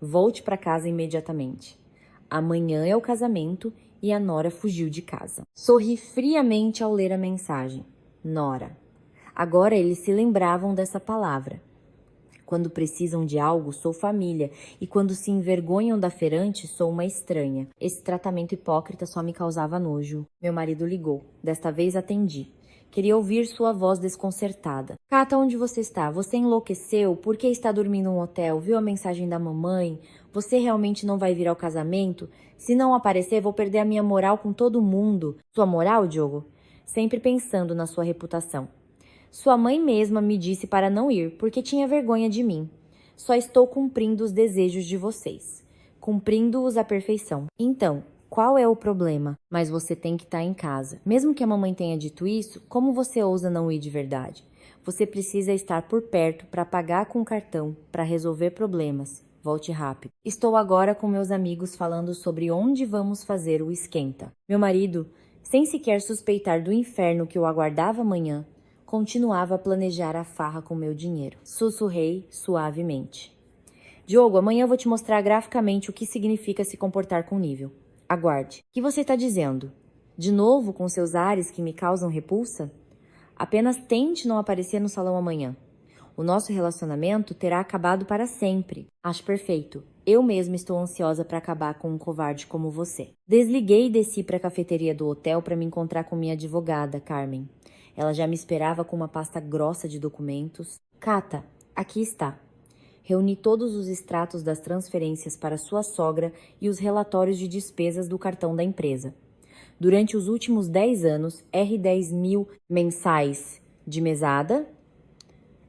Volte para casa imediatamente. Amanhã é o casamento e a Nora fugiu de casa. Sorri friamente ao ler a mensagem. Nora. Agora eles se lembravam dessa palavra. Quando precisam de algo, sou família, e quando se envergonham da feirante, sou uma estranha. Esse tratamento hipócrita só me causava nojo. Meu marido ligou. Desta vez atendi. Queria ouvir sua voz desconcertada. Cata, onde você está? Você enlouqueceu? Por que está dormindo em um hotel? Viu a mensagem da mamãe? Você realmente não vai vir ao casamento? Se não aparecer, vou perder a minha moral com todo mundo. Sua moral, Diogo? Sempre pensando na sua reputação. Sua mãe mesma me disse para não ir, porque tinha vergonha de mim. Só estou cumprindo os desejos de vocês. Cumprindo-os à perfeição. Então, qual é o problema? Mas você tem que estar em casa. Mesmo que a mamãe tenha dito isso, como você ousa não ir de verdade? Você precisa estar por perto para pagar com cartão, para resolver problemas. Volte rápido. Estou agora com meus amigos falando sobre onde vamos fazer o esquenta. Meu marido, sem sequer suspeitar do inferno que o aguardava amanhã, continuava a planejar a farra com meu dinheiro. Sussurrei suavemente. Diogo, amanhã eu vou te mostrar graficamente o que significa se comportar com nível. Aguarde. O que você está dizendo? De novo com seus ares que me causam repulsa? Apenas tente não aparecer no salão amanhã. O nosso relacionamento terá acabado para sempre. Acho perfeito. Eu mesma estou ansiosa para acabar com um covarde como você. Desliguei e desci para a cafeteria do hotel para me encontrar com minha advogada, Carmen. Ela já me esperava com uma pasta grossa de documentos. Cata, aqui está. Reuni todos os extratos das transferências para sua sogra e os relatórios de despesas do cartão da empresa. Durante os últimos 10 anos, R$10.000 mensais de mesada,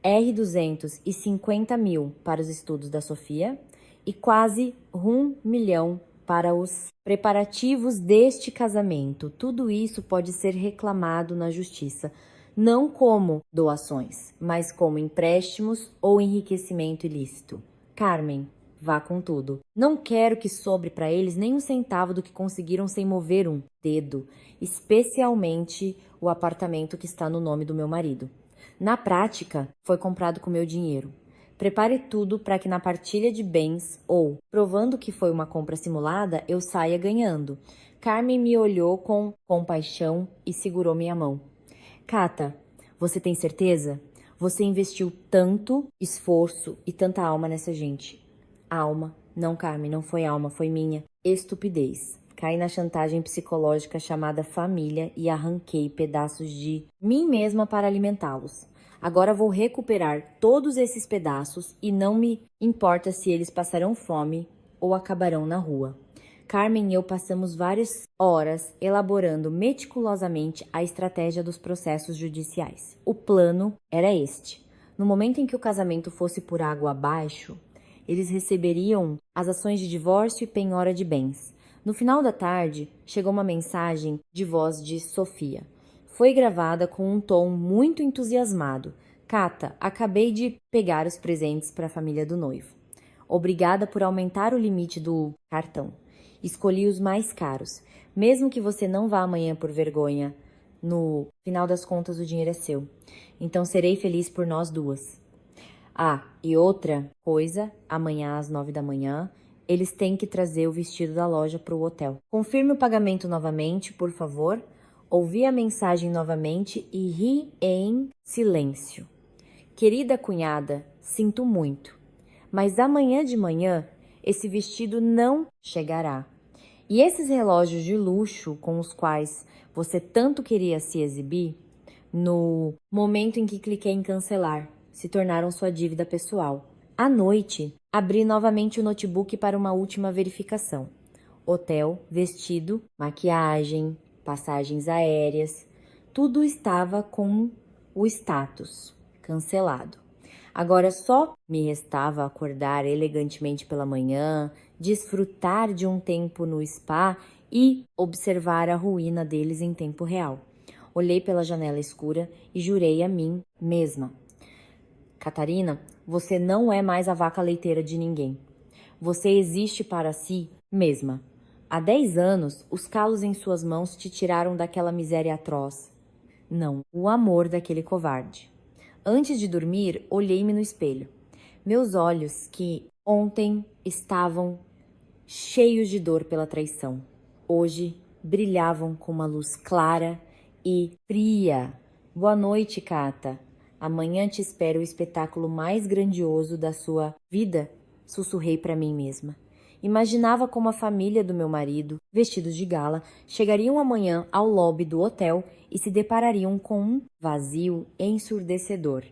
R$250.000 para os estudos da Sofia e quase R$1 milhão para os preparativos deste casamento. Tudo isso pode ser reclamado na justiça, não como doações, mas como empréstimos ou enriquecimento ilícito. Carmen, vá com tudo. Não quero que sobre para eles nem um centavo do que conseguiram sem mover um dedo, especialmente o apartamento que está no nome do meu marido. Na prática, foi comprado com meu dinheiro. Prepare tudo para que na partilha de bens, ou provando que foi uma compra simulada, eu saia ganhando. Carmen me olhou com compaixão e segurou minha mão. Cata, você tem certeza? Você investiu tanto esforço e tanta alma nessa gente. Alma. Não, Carmen, não foi alma, foi minha. Estupidez. Caí na chantagem psicológica chamada família e arranquei pedaços de mim mesma para alimentá-los. Agora vou recuperar todos esses pedaços e não me importa se eles passarão fome ou acabarão na rua. Carmen e eu passamos várias horas elaborando meticulosamente a estratégia dos processos judiciais. O plano era este. No momento em que o casamento fosse por água abaixo, Eles receberiam as ações de divórcio e penhora de bens. No final da tarde, chegou uma mensagem de voz de Sofia. Foi gravada com um tom muito entusiasmado. Cata, acabei de pegar os presentes para a família do noivo. Obrigada por aumentar o limite do cartão. Escolhi os mais caros. Mesmo que você não vá amanhã por vergonha, no final das contas o dinheiro é seu. Então serei feliz por nós duas. Ah, e outra coisa, amanhã às 9 da manhã, eles têm que trazer o vestido da loja para o hotel. Confirme o pagamento novamente, por favor. Ouvi a mensagem novamente e ri em silêncio. Querida cunhada, sinto muito, mas amanhã de manhã esse vestido não chegará. E esses relógios de luxo com os quais você tanto queria se exibir, no momento em que cliquei em cancelar, se tornaram sua dívida pessoal. À noite, abri novamente o notebook para uma última verificação. Hotel, vestido, maquiagem, passagens aéreas, tudo estava com o status cancelado. Agora só me restava acordar elegantemente pela manhã, desfrutar de um tempo no spa e observar a ruína deles em tempo real. Olhei pela janela escura e jurei a mim mesma: Catarina, você não é mais a vaca leiteira de ninguém. Você existe para si mesma. Há 10 anos, os calos em suas mãos te tiraram daquela miséria atroz. Não, o amor daquele covarde. Antes de dormir, olhei-me no espelho. Meus olhos, que ontem estavam cheios de dor pela traição, hoje brilhavam com uma luz clara e fria. Boa noite, Cata. Amanhã te espera o espetáculo mais grandioso da sua vida, sussurrei para mim mesma. Imaginava como a família do meu marido, vestidos de gala, chegariam amanhã ao lobby do hotel e se deparariam com um vazio ensurdecedor.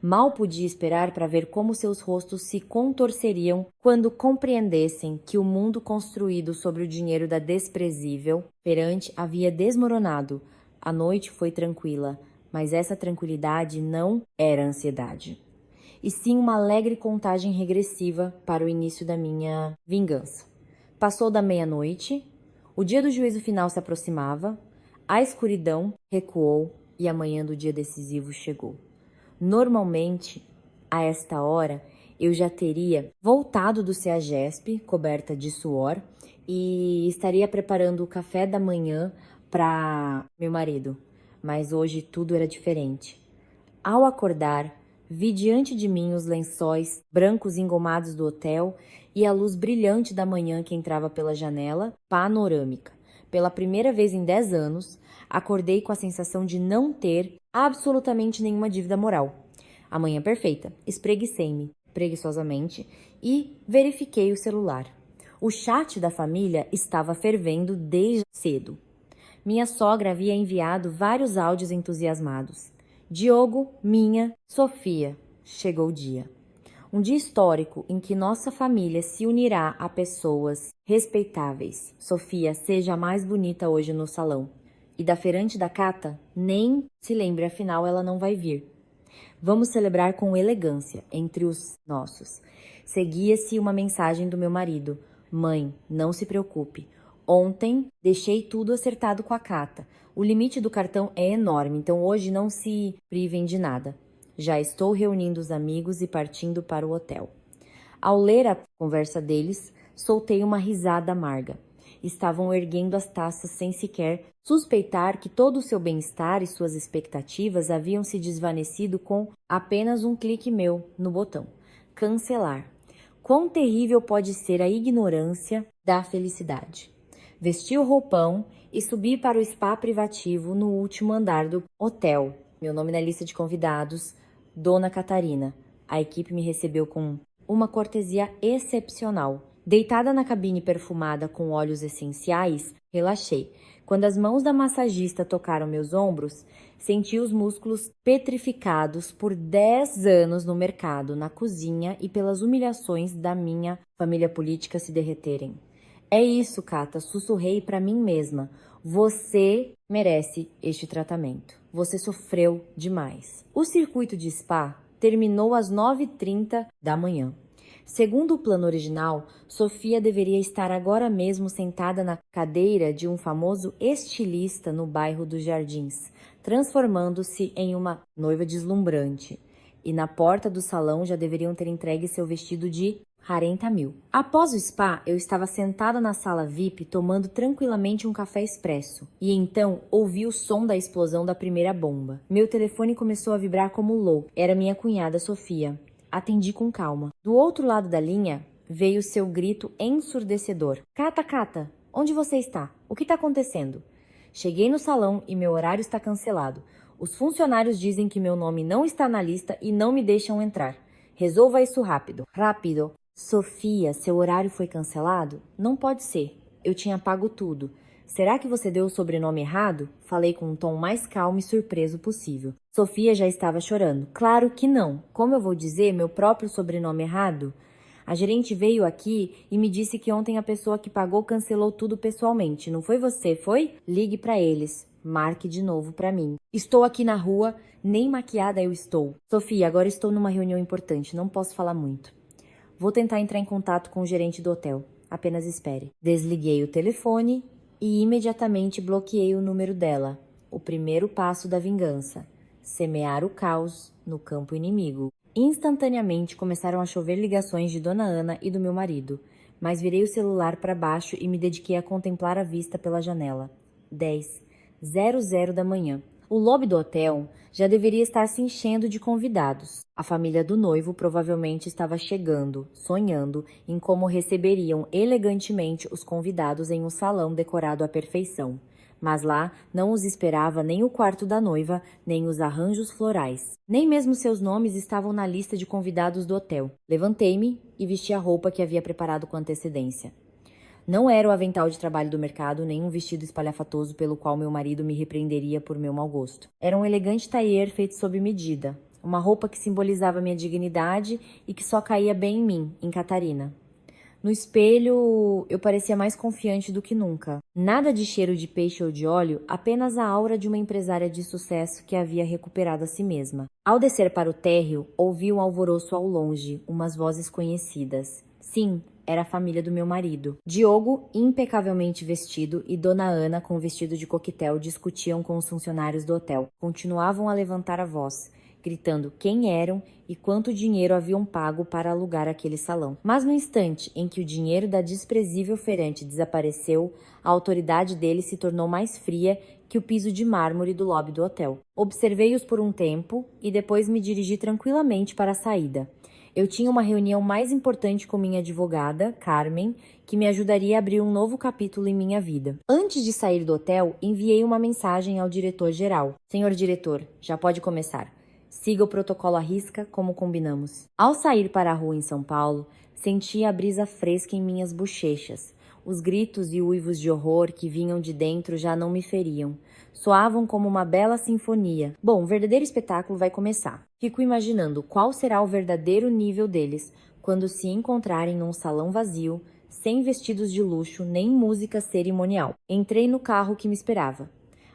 Mal podia esperar para ver como seus rostos se contorceriam quando compreendessem que o mundo construído sobre o dinheiro da desprezível perante havia desmoronado. A noite foi tranquila, mas essa tranquilidade não era ansiedade, e sim uma alegre contagem regressiva para o início da minha vingança. Passou da meia-noite, o dia do juízo final se aproximava, a escuridão recuou e a manhã do dia decisivo chegou. Normalmente, a esta hora, eu já teria voltado do CEAGESP, coberta de suor, e estaria preparando o café da manhã para meu marido. Mas hoje tudo era diferente. Ao acordar, vi diante de mim os lençóis brancos engomados do hotel e a luz brilhante da manhã que entrava pela janela panorâmica. Pela primeira vez em 10 anos, acordei com a sensação de não ter absolutamente nenhuma dívida moral. Amanhã perfeita. Espreguicei-me preguiçosamente e verifiquei o celular. O chat da família estava fervendo desde cedo. Minha sogra havia enviado vários áudios entusiasmados. Diogo, Minha, Sofia. Chegou o dia. Um dia histórico em que nossa família se unirá a pessoas respeitáveis. Sofia, seja a mais bonita hoje no salão. E da feirante da Cata, nem se lembre, afinal ela não vai vir. Vamos celebrar com elegância entre os nossos. Seguia-se uma mensagem do meu marido. Mãe, não se preocupe. Ontem deixei tudo acertado com a Cata. O limite do cartão é enorme, então hoje não se privem de nada. Já estou reunindo os amigos e partindo para o hotel. Ao ler a conversa deles, soltei uma risada amarga. Estavam erguendo as taças sem sequer suspeitar que todo o seu bem-estar e suas expectativas haviam se desvanecido com apenas um clique meu no botão. Cancelar. Quão terrível pode ser a ignorância da felicidade. Vesti o roupão e subi para o spa privativo no último andar do hotel. Meu nome na lista de convidados, Dona Catarina. A equipe me recebeu com uma cortesia excepcional. Deitada na cabine perfumada com óleos essenciais, relaxei. Quando as mãos da massagista tocaram meus ombros, senti os músculos petrificados por 10 anos no mercado, na cozinha e pelas humilhações da minha família política se derreterem. É isso, Cata, sussurrei para mim mesma. Você merece este tratamento. Você sofreu demais. O circuito de spa terminou às 9h30 da manhã. Segundo o plano original, Sofia deveria estar agora mesmo sentada na cadeira de um famoso estilista no bairro dos Jardins, transformando-se em uma noiva deslumbrante. E na porta do salão já deveriam ter entregue seu vestido de 40 mil. Após o spa, eu estava sentada na sala VIP tomando tranquilamente um café expresso. E então ouvi o som da explosão da primeira bomba. Meu telefone começou a vibrar como louco. Era minha cunhada Sofia. Atendi com calma. Do outro lado da linha veio seu grito ensurdecedor. Cata, Cata, onde você está? O que está acontecendo? Cheguei no salão e meu horário está cancelado. Os funcionários dizem que meu nome não está na lista e não me deixam entrar. Resolva isso rápido. Rápido. Sofia, seu horário foi cancelado? Não pode ser. Eu tinha pago tudo. Será que você deu o sobrenome errado? Falei com um tom mais calmo e surpreso possível. Sofia já estava chorando. Claro que não. Como eu vou dizer meu próprio sobrenome errado? A gerente veio aqui e me disse que ontem a pessoa que pagou cancelou tudo pessoalmente. Não foi você, foi? Ligue para eles. Marque de novo para mim. Estou aqui na rua, nem maquiada eu estou. Sofia, agora estou numa reunião importante, não posso falar muito. Vou tentar entrar em contato com o gerente do hotel. Apenas espere. Desliguei o telefone e imediatamente bloqueei o número dela. O primeiro passo da vingança. Semear o caos no campo inimigo. Instantaneamente começaram a chover ligações de Dona Ana e do meu marido, mas virei o celular para baixo e me dediquei a contemplar a vista pela janela. 10:00 da manhã. O lobby do hotel já deveria estar se enchendo de convidados. A família do noivo provavelmente estava chegando, sonhando em como receberiam elegantemente os convidados em um salão decorado à perfeição. Mas lá não os esperava nem o quarto da noiva, nem os arranjos florais. Nem mesmo seus nomes estavam na lista de convidados do hotel. Levantei-me e vesti a roupa que havia preparado com antecedência. Não era o avental de trabalho do mercado, nem um vestido espalhafatoso pelo qual meu marido me repreenderia por meu mau gosto. Era um elegante tailleur feito sob medida, uma roupa que simbolizava minha dignidade e que só caía bem em mim, em Catarina. No espelho, eu parecia mais confiante do que nunca. Nada de cheiro de peixe ou de óleo, apenas a aura de uma empresária de sucesso que havia recuperado a si mesma. Ao descer para o térreo, ouvi um alvoroço ao longe, umas vozes conhecidas. Sim, era a família do meu marido. Diogo, impecavelmente vestido, e Dona Ana, com vestido de coquetel, discutiam com os funcionários do hotel. Continuavam a levantar a voz, gritando quem eram e quanto dinheiro haviam pago para alugar aquele salão. Mas no instante em que o dinheiro da desprezível feirante desapareceu, a autoridade dele se tornou mais fria que o piso de mármore do lobby do hotel. Observei-os por um tempo e depois me dirigi tranquilamente para a saída. Eu tinha uma reunião mais importante com minha advogada, Carmen, que me ajudaria a abrir um novo capítulo em minha vida. Antes de sair do hotel, enviei uma mensagem ao diretor-geral. Senhor diretor, já pode começar. Siga o protocolo à risca, como combinamos. Ao sair para a rua em São Paulo, senti a brisa fresca em minhas bochechas. Os gritos e uivos de horror que vinham de dentro já não me feriam. Soavam como uma bela sinfonia. Bom, o verdadeiro espetáculo vai começar. Fico imaginando qual será o verdadeiro nível deles quando se encontrarem num salão vazio, sem vestidos de luxo nem música cerimonial. Entrei no carro que me esperava.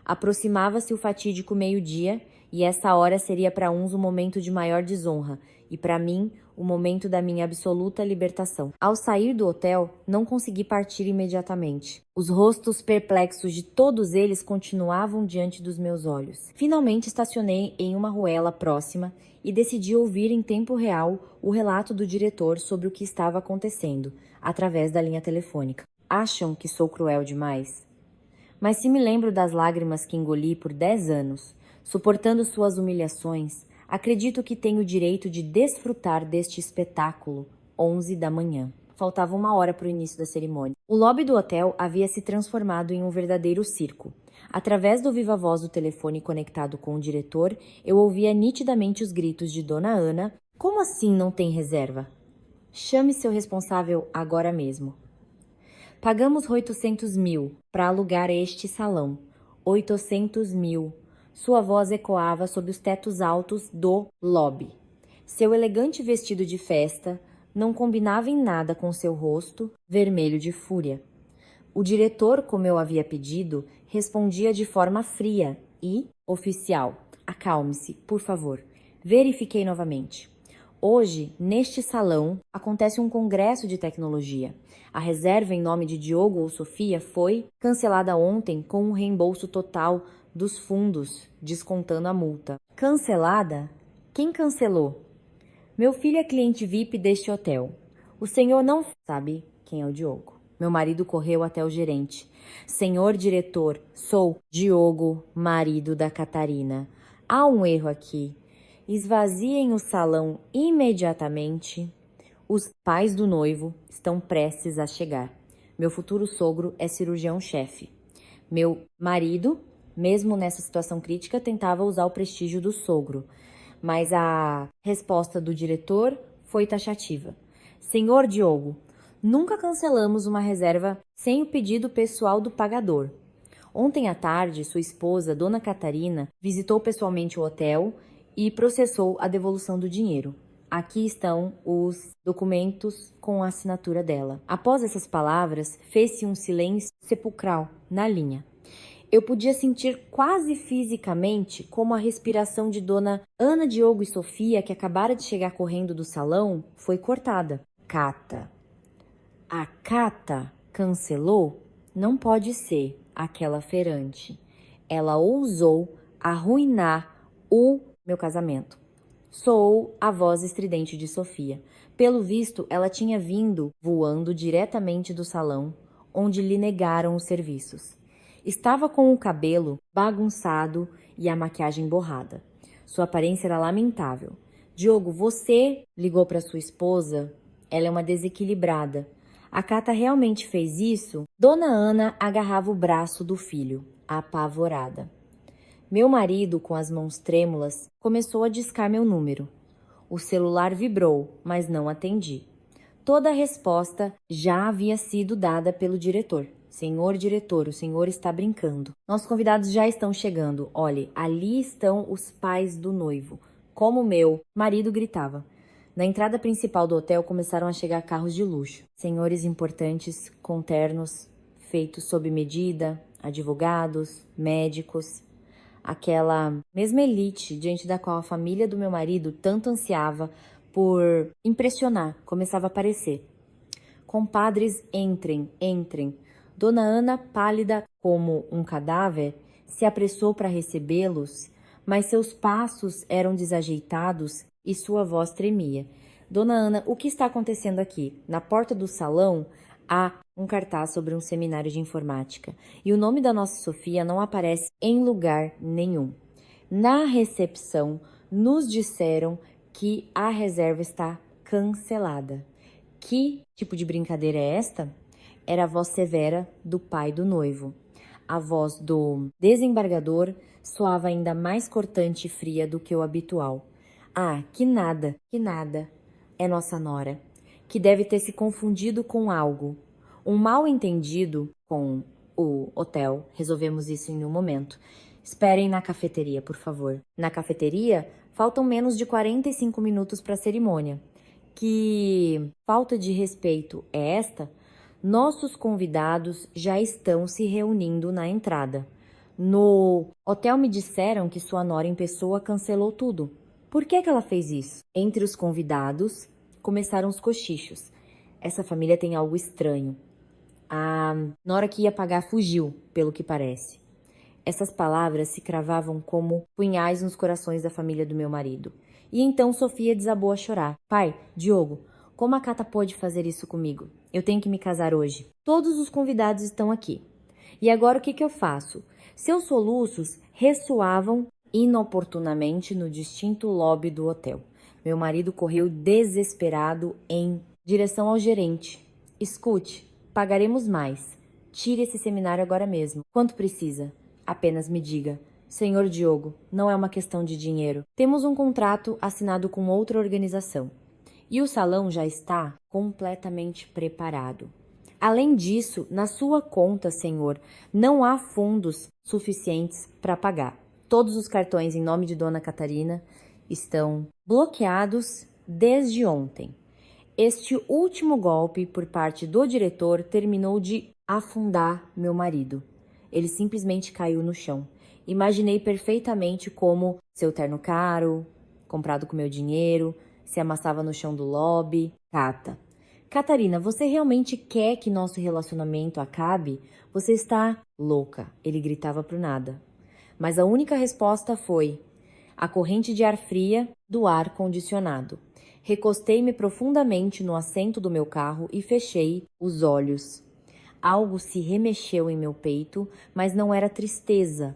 Aproximava-se o fatídico meio-dia e essa hora seria para uns o momento de maior desonra e para mim o momento da minha absoluta libertação. Ao sair do hotel, não consegui partir imediatamente. Os rostos perplexos de todos eles continuavam diante dos meus olhos. Finalmente estacionei em uma ruela próxima e decidi ouvir em tempo real o relato do diretor sobre o que estava acontecendo, através da linha telefônica. Acham que sou cruel demais? Mas se me lembro das lágrimas que engoli por 10 anos, suportando suas humilhações, acredito que tenho o direito de desfrutar deste espetáculo. 11 da manhã. Faltava 1 hora para o início da cerimônia. O lobby do hotel havia se transformado em um verdadeiro circo. Através do viva-voz do telefone conectado com o diretor, eu ouvia nitidamente os gritos de Dona Ana. Como assim não tem reserva? Chame seu responsável agora mesmo. Pagamos 800 mil para alugar este salão. 800 mil. Sua voz ecoava sob os tetos altos do lobby. Seu elegante vestido de festa não combinava em nada com seu rosto, vermelho de fúria. O diretor, como eu havia pedido, respondia de forma fria e oficial. Acalme-se, por favor. Verifiquei novamente. Hoje, neste salão, acontece um congresso de tecnologia. A reserva em nome de Diogo ou Sofia foi cancelada ontem com um reembolso total dos fundos, descontando a multa. Cancelada? Quem cancelou? Meu filho é cliente VIP deste hotel. O senhor não sabe quem é o Diogo. Meu marido correu até o gerente. Senhor diretor, sou Diogo, marido da Catarina. Há um erro aqui. Esvaziem o salão imediatamente. Os pais do noivo estão prestes a chegar. Meu futuro sogro é cirurgião-chefe. Meu marido, mesmo nessa situação crítica, tentava usar o prestígio do sogro. Mas a resposta do diretor foi taxativa. Senhor Diogo, nunca cancelamos uma reserva sem o pedido pessoal do pagador. Ontem à tarde, sua esposa, Dona Catarina, visitou pessoalmente o hotel e processou a devolução do dinheiro. Aqui estão os documentos com a assinatura dela. Após essas palavras, fez-se um silêncio sepulcral na linha. Eu podia sentir quase fisicamente como a respiração de Dona Ana, Diogo e Sofia, que acabara de chegar correndo do salão, foi cortada. Cata. A Cata cancelou? Não pode ser aquela feirante. Ela ousou arruinar o meu casamento. Soou a voz estridente de Sofia. Pelo visto, ela tinha vindo voando diretamente do salão, onde lhe negaram os serviços. Estava com o cabelo bagunçado e a maquiagem borrada. Sua aparência era lamentável. Diogo, você ligou para sua esposa? Ela é uma desequilibrada. A Cata realmente fez isso? Dona Ana agarrava o braço do filho, apavorada. Meu marido, com as mãos trêmulas, começou a discar meu número. O celular vibrou, mas não atendi. Toda a resposta já havia sido dada pelo diretor. Senhor diretor, o senhor está brincando. Nossos convidados já estão chegando. Olhe, ali estão os pais do noivo. Como meu marido gritava. Na entrada principal do hotel começaram a chegar carros de luxo. Senhores importantes, com ternos feitos sob medida, advogados, médicos. Aquela mesma elite diante da qual a família do meu marido tanto ansiava por impressionar, começava a aparecer. Compadres, entrem, entrem. Dona Ana, pálida como um cadáver, se apressou para recebê-los, mas seus passos eram desajeitados e sua voz tremia. Dona Ana, o que está acontecendo aqui? Na porta do salão há um cartaz sobre um seminário de informática e o nome da nossa Sofia não aparece em lugar nenhum. Na recepção, nos disseram que a reserva está cancelada. Que tipo de brincadeira é esta? Era a voz severa do pai do noivo. A voz do desembargador soava ainda mais cortante e fria do que o habitual. Ah, que nada. É nossa nora, que deve ter se confundido com algo. Um mal-entendido com o hotel. Resolvemos isso em um momento. Esperem na cafeteria, por favor. Na cafeteria, faltam menos de 45 minutos para a cerimônia. Que falta de respeito é esta? Nossos convidados já estão se reunindo na entrada. No hotel me disseram que sua nora em pessoa cancelou tudo. Por que ela fez isso? Entre os convidados, começaram os cochichos. Essa família tem algo estranho. A nora que ia pagar fugiu, pelo que parece. Essas palavras se cravavam como punhais nos corações da família do meu marido. E então Sofia desabou a chorar. Pai, Diogo, como a Cata pôde fazer isso comigo? Eu tenho que me casar hoje. Todos os convidados estão aqui. E agora o que eu faço? Seus soluços ressoavam inoportunamente no distinto lobby do hotel. Meu marido correu desesperado em direção ao gerente. Escute, pagaremos mais. Tire esse seminário agora mesmo. Quanto precisa? Apenas me diga. Senhor Diogo, não é uma questão de dinheiro. Temos um contrato assinado com outra organização. E o salão já está completamente preparado. Além disso, na sua conta, senhor, não há fundos suficientes para pagar. Todos os cartões em nome de Dona Catarina estão bloqueados desde ontem. Este último golpe por parte do diretor terminou de afundar meu marido. Ele simplesmente caiu no chão. Imaginei perfeitamente como seu terno caro, comprado com meu dinheiro, se amassava no chão do lobby. Catarina, você realmente quer que nosso relacionamento acabe? Você está louca, ele gritava pro nada. Mas a única resposta foi a corrente de ar fria do ar condicionado. Recostei-me profundamente no assento do meu carro e fechei os olhos. Algo se remexeu em meu peito, mas não era tristeza,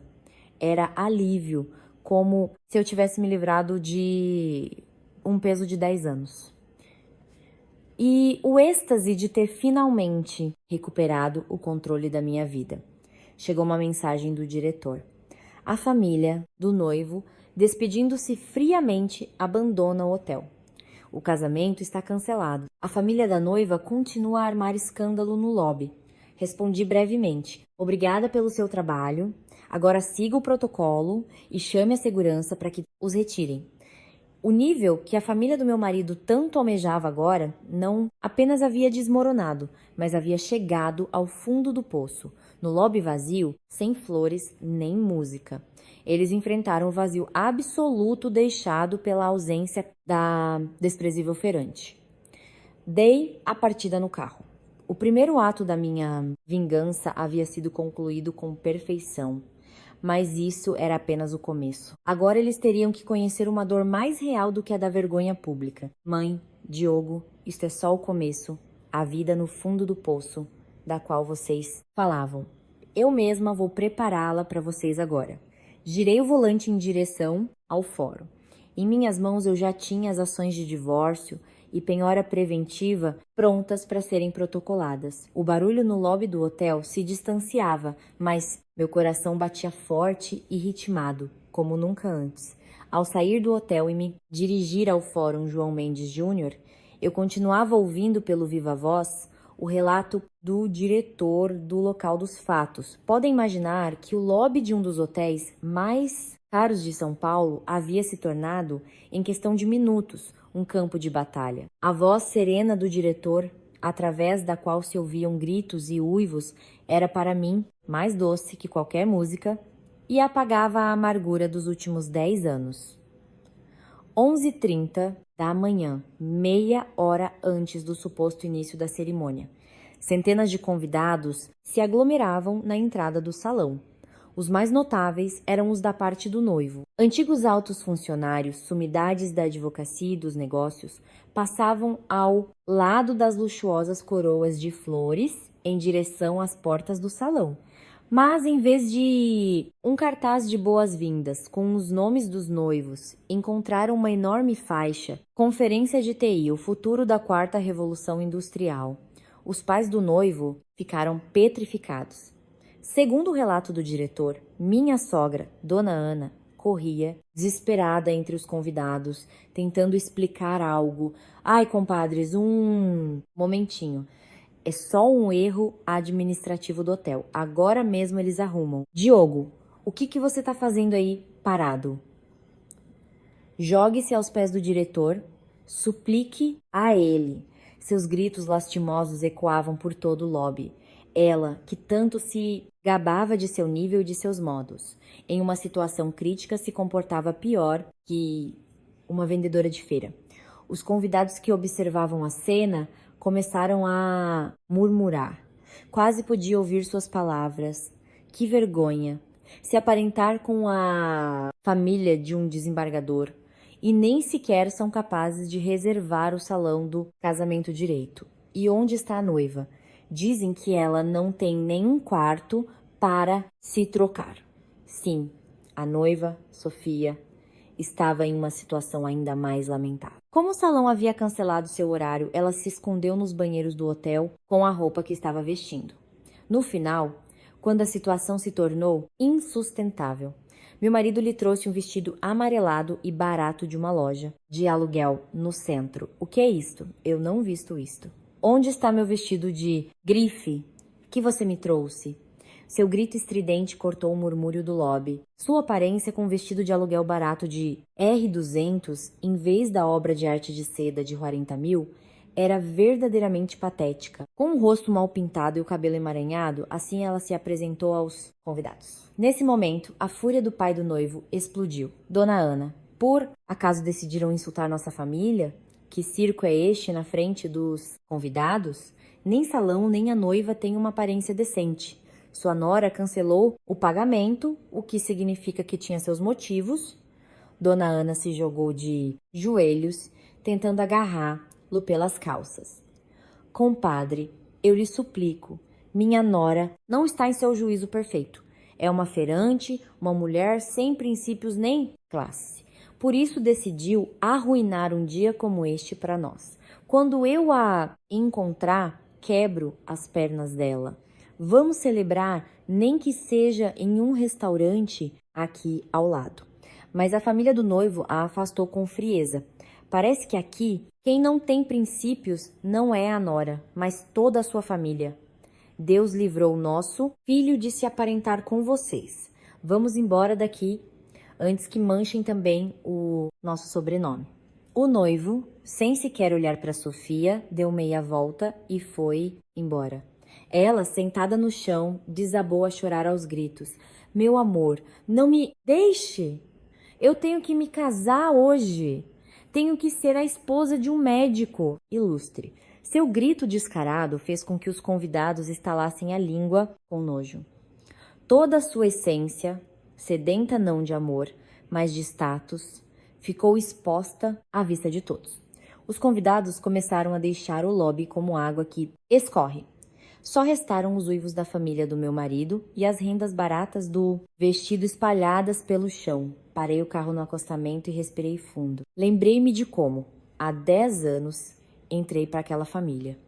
era alívio, como se eu tivesse me livrado de um peso de 10 anos. E o êxtase de ter finalmente recuperado o controle da minha vida. Chegou uma mensagem do diretor. A família do noivo, despedindo-se friamente, abandona o hotel. O casamento está cancelado. A família da noiva continua a armar escândalo no lobby. Respondi brevemente. Obrigada pelo seu trabalho. Agora siga o protocolo e chame a segurança para que os retirem. O nível que a família do meu marido tanto almejava agora não apenas havia desmoronado, mas havia chegado ao fundo do poço, no lobby vazio, sem flores nem música. Eles enfrentaram o vazio absoluto deixado pela ausência da desprezível feirante. Dei a partida no carro. O primeiro ato da minha vingança havia sido concluído com perfeição. Mas isso era apenas o começo. Agora eles teriam que conhecer uma dor mais real do que a da vergonha pública. Mãe, Diogo, isto é só o começo. A vida no fundo do poço, da qual vocês falavam. Eu mesma vou prepará-la para vocês agora. Girei o volante em direção ao fórum. Em minhas mãos eu já tinha as ações de divórcio e penhora preventiva prontas para serem protocoladas. O barulho no lobby do hotel se distanciava, mas meu coração batia forte e ritmado, como nunca antes. Ao sair do hotel e me dirigir ao Fórum João Mendes Júnior, eu continuava ouvindo pelo viva voz o relato do diretor do local dos fatos. Podem imaginar que o lobby de um dos hotéis mais caros de São Paulo havia se tornado, em questão de minutos, um campo de batalha. A voz serena do diretor, através da qual se ouviam gritos e uivos, era para mim mais doce que qualquer música e apagava a amargura dos últimos 10 anos. 11h30 da manhã, meia hora antes do suposto início da cerimônia. Centenas de convidados se aglomeravam na entrada do salão. Os mais notáveis eram os da parte do noivo. Antigos altos funcionários, sumidades da advocacia e dos negócios, passavam ao lado das luxuosas coroas de flores em direção às portas do salão. Mas, em vez de um cartaz de boas-vindas com os nomes dos noivos, encontraram uma enorme faixa, Conferência de TI, o futuro da quarta revolução industrial. Os pais do noivo ficaram petrificados. Segundo o relato do diretor, minha sogra, Dona Ana, corria, desesperada entre os convidados, tentando explicar algo. Ai, compadres, momentinho. É só um erro administrativo do hotel. Agora mesmo eles arrumam. Diogo, o que você tá fazendo aí parado? Jogue-se aos pés do diretor, suplique a ele. Seus gritos lastimosos ecoavam por todo o lobby. Ela, que tanto se gabava de seu nível e de seus modos, em uma situação crítica se comportava pior que uma vendedora de feira. Os convidados que observavam a cena começaram a murmurar. Quase podia ouvir suas palavras. Que vergonha! Se aparentar com a família de um desembargador e nem sequer são capazes de reservar o salão do casamento direito. E onde está a noiva? Dizem que ela não tem nenhum quarto para se trocar. Sim, a noiva, Sofia, estava em uma situação ainda mais lamentável. Como o salão havia cancelado seu horário, ela se escondeu nos banheiros do hotel com a roupa que estava vestindo. No final, quando a situação se tornou insustentável, meu marido lhe trouxe um vestido amarelado e barato de uma loja de aluguel no centro. O que é isto? Eu não visto isto. Onde está meu vestido de grife que você me trouxe? Seu grito estridente cortou o murmúrio do lobby. Sua aparência com um vestido de aluguel barato de R$200, em vez da obra de arte de seda de 40 mil, era verdadeiramente patética. Com o rosto mal pintado e o cabelo emaranhado, assim ela se apresentou aos convidados. Nesse momento, a fúria do pai do noivo explodiu. Dona Ana, por acaso decidiram insultar nossa família? Que circo é este na frente dos convidados? Nem salão, nem a noiva tem uma aparência decente. Sua nora cancelou o pagamento, o que significa que tinha seus motivos. Dona Ana se jogou de joelhos, tentando agarrá-lo pelas calças. Compadre, eu lhe suplico, minha nora não está em seu juízo perfeito. É uma feirante, uma mulher sem princípios nem classe. Por isso decidiu arruinar um dia como este para nós. Quando eu a encontrar, quebro as pernas dela. Vamos celebrar, nem que seja em um restaurante aqui ao lado. Mas a família do noivo a afastou com frieza. Parece que aqui, quem não tem princípios não é a nora, mas toda a sua família. Deus livrou o nosso filho de se aparentar com vocês. Vamos embora daqui antes que manchem também o nosso sobrenome. O noivo, sem sequer olhar para Sofia, deu meia volta e foi embora. Ela, sentada no chão, desabou a chorar aos gritos. Meu amor, não me deixe! Eu tenho que me casar hoje. Tenho que ser a esposa de um médico ilustre. Seu grito descarado fez com que os convidados estalassem a língua com nojo. Toda a sua essência, sedenta não de amor, mas de status, ficou exposta à vista de todos. Os convidados começaram a deixar o lobby como água que escorre. Só restaram os uivos da família do meu marido e as rendas baratas do vestido espalhadas pelo chão. Parei o carro no acostamento e respirei fundo. Lembrei-me de como, há 10 anos, entrei para aquela família.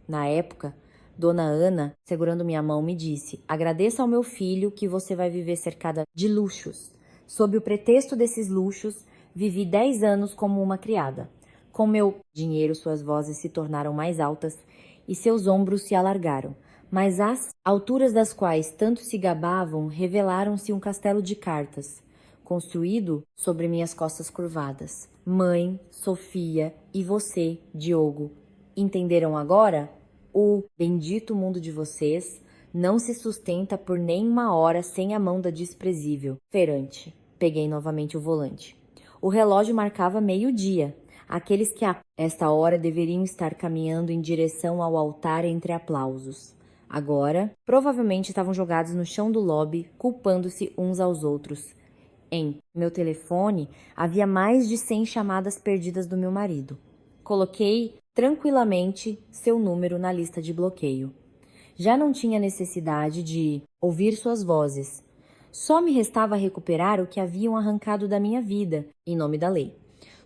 Na época, Dona Ana, segurando minha mão, me disse: agradeça ao meu filho que você vai viver cercada de luxos. Sob o pretexto desses luxos, vivi 10 anos como uma criada. Com meu dinheiro, suas vozes se tornaram mais altas e seus ombros se alargaram, mas as alturas das quais tanto se gabavam revelaram-se um castelo de cartas, construído sobre minhas costas curvadas. Mãe, Sofia e você, Diogo, entenderam agora? O bendito mundo de vocês não se sustenta por nem uma hora sem a mão da desprezível feirante. Peguei novamente o volante. O relógio marcava 12:00. Aqueles que a esta hora deveriam estar caminhando em direção ao altar entre aplausos. Agora, provavelmente estavam jogados no chão do lobby, culpando-se uns aos outros. Em meu telefone havia mais de 100 chamadas perdidas do meu marido. Coloquei tranquilamente seu número na lista de bloqueio. Já não tinha necessidade de ouvir suas vozes. Só me restava recuperar o que haviam arrancado da minha vida, em nome da lei.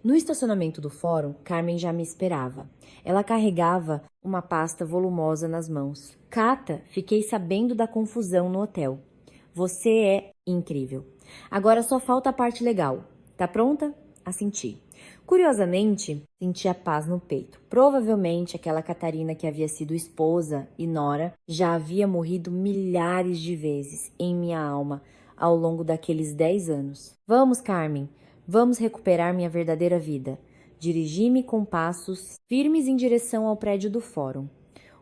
No estacionamento do fórum, Carmen já me esperava. Ela carregava uma pasta volumosa nas mãos. Cata, fiquei sabendo da confusão no hotel. Você é incrível. Agora só falta a parte legal. Tá pronta? Assenti. Curiosamente, senti a paz no peito. Provavelmente aquela Catarina que havia sido esposa e nora já havia morrido milhares de vezes em minha alma ao longo daqueles 10 anos. Vamos, Carmen. Vamos recuperar minha verdadeira vida. Dirigi-me com passos firmes em direção ao prédio do fórum.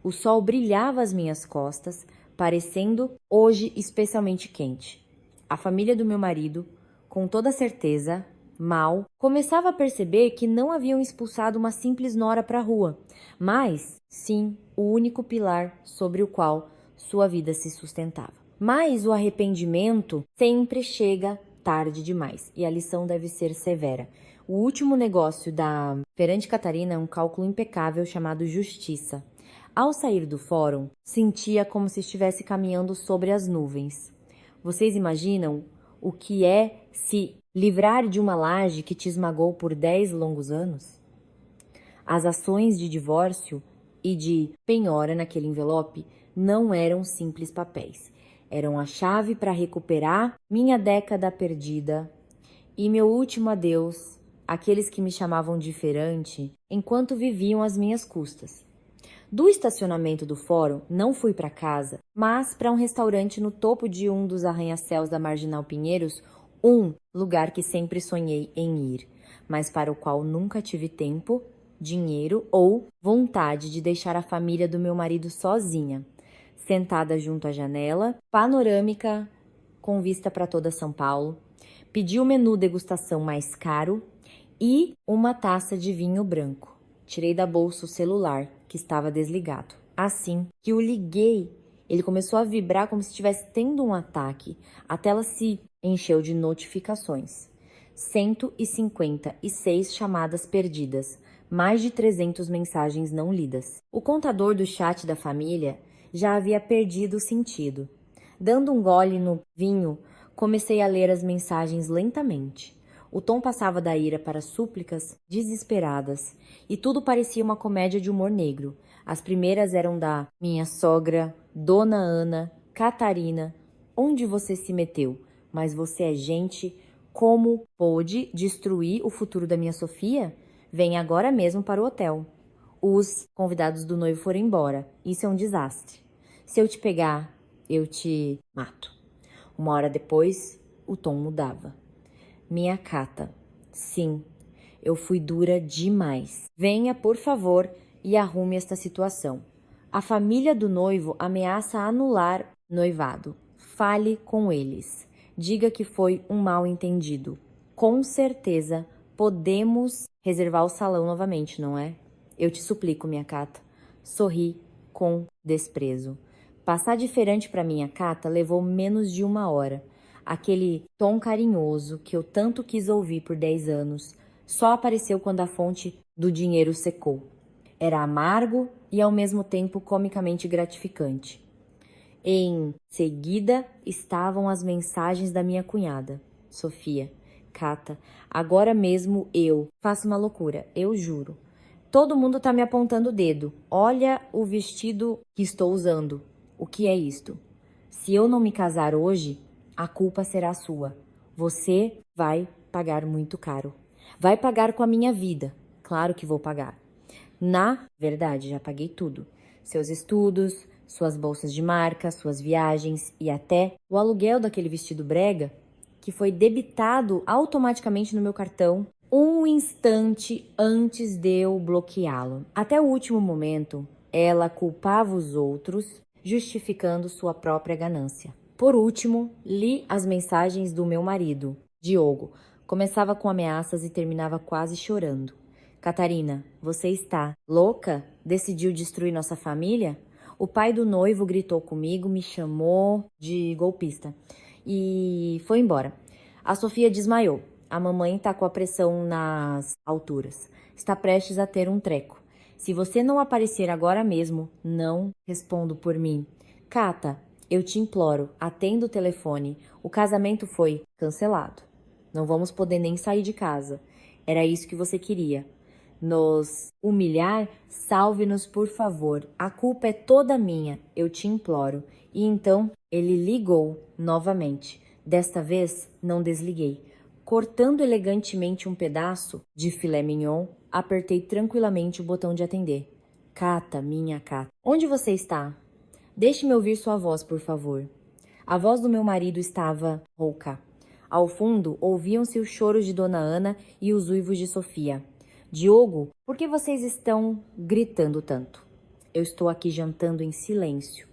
O sol brilhava às minhas costas, parecendo hoje especialmente quente. A família do meu marido, com toda certeza, mal, começava a perceber que não haviam expulsado uma simples nora para a rua, mas, sim, o único pilar sobre o qual sua vida se sustentava. Mas o arrependimento sempre chega tarde demais, e a lição deve ser severa. O último negócio da Ferrante Catarina é um cálculo impecável chamado justiça. Ao sair do fórum, sentia como se estivesse caminhando sobre as nuvens. Vocês imaginam o que é se livrar de uma laje que te esmagou por 10 longos anos? As ações de divórcio e de penhora naquele envelope não eram simples papéis. Eram a chave para recuperar minha década perdida e meu último adeus àqueles que me chamavam de feirante enquanto viviam às minhas custas. Do estacionamento do fórum, não fui para casa, mas para um restaurante no topo de um dos arranha-céus da Marginal Pinheiros, um lugar que sempre sonhei em ir, mas para o qual nunca tive tempo, dinheiro ou vontade de deixar a família do meu marido sozinha. Sentada junto à janela, panorâmica, com vista para toda São Paulo, Pedi o menu degustação mais caro e uma taça de vinho branco. Tirei da bolsa o celular, que estava desligado. Assim que o liguei, ele começou a vibrar como se estivesse tendo um ataque. A tela se encheu de notificações. 156 chamadas perdidas, mais de 300 mensagens não lidas. O contador do chat da família já havia perdido o sentido. Dando um gole no vinho, comecei a ler as mensagens lentamente. O tom passava da ira para súplicas desesperadas, e tudo parecia uma comédia de humor negro. As primeiras eram da minha sogra, Dona Ana, Catarina. Onde você se meteu? Mas você é gente. Como pôde destruir o futuro da minha Sofia? Vem agora mesmo para o hotel. Os convidados do noivo foram embora. Isso é um desastre. Se eu te pegar, eu te mato. Uma hora depois, o tom mudava. Minha Cata, sim, eu fui dura demais. Venha, por favor, e arrume esta situação. A família do noivo ameaça anular noivado. Fale com eles. Diga que foi um mal-entendido. Com certeza, podemos reservar o salão novamente, não é? Eu te suplico, minha Cata. Sorri com desprezo. Passar de feirante para minha Cata levou menos de 1 hora. Aquele tom carinhoso que eu tanto quis ouvir por 10 anos só apareceu quando a fonte do dinheiro secou. Era amargo e ao mesmo tempo comicamente gratificante. Em seguida estavam as mensagens da minha cunhada. Sofia, Cata, agora mesmo eu faço uma loucura, eu juro. Todo mundo tá me apontando o dedo. Olha o vestido que estou usando. O que é isto? Se eu não me casar hoje, a culpa será sua. Você vai pagar muito caro. Vai pagar com a minha vida. Claro que vou pagar. Na verdade, já paguei tudo. Seus estudos, suas bolsas de marca, suas viagens e até o aluguel daquele vestido brega que foi debitado automaticamente no meu cartão um instante antes de eu bloqueá-lo. Até o último momento, ela culpava os outros, justificando sua própria ganância. Por último, li as mensagens do meu marido, Diogo. Começava com ameaças e terminava quase chorando. Catarina, você está louca? Decidiu destruir nossa família? O pai do noivo gritou comigo, me chamou de golpista e foi embora. A Sofia desmaiou. A mamãe tá com a pressão nas alturas. Está prestes a ter um treco. Se você não aparecer agora mesmo, não respondo por mim. Cata, eu te imploro, atenda o telefone. O casamento foi cancelado. Não vamos poder nem sair de casa. Era isso que você queria. Nos humilhar? Salve-nos, por favor. A culpa é toda minha, eu te imploro. E então ele ligou novamente. Desta vez não desliguei. Cortando elegantemente um pedaço de filé mignon, apertei tranquilamente o botão de atender. Cata, minha Cata. Onde você está? Deixe-me ouvir sua voz, por favor. A voz do meu marido estava rouca. Ao fundo, ouviam-se os choros de Dona Ana e os uivos de Sofia. Diogo, por que vocês estão gritando tanto? Eu estou aqui jantando em silêncio.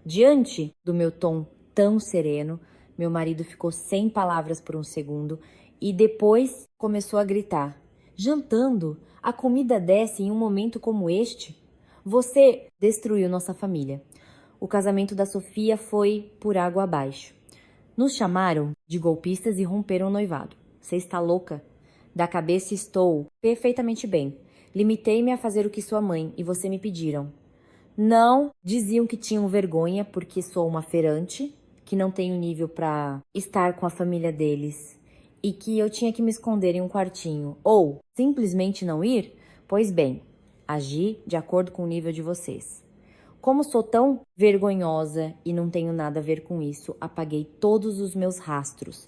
Diante do meu tom tão sereno, meu marido ficou sem palavras por um segundo e depois começou a gritar. Jantando? A comida desce em um momento como este? Você destruiu nossa família. O casamento da Sofia foi por água abaixo. Nos chamaram de golpistas e romperam o noivado. Você está louca? Da cabeça estou perfeitamente bem. Limitei-me a fazer o que sua mãe e você me pediram. Não, diziam que tinham vergonha porque sou uma feirante, que não tenho nível para estar com a família deles e que eu tinha que me esconder em um quartinho ou simplesmente não ir? Pois bem, agi de acordo com o nível de vocês. Como sou tão vergonhosa e não tenho nada a ver com isso, apaguei todos os meus rastros.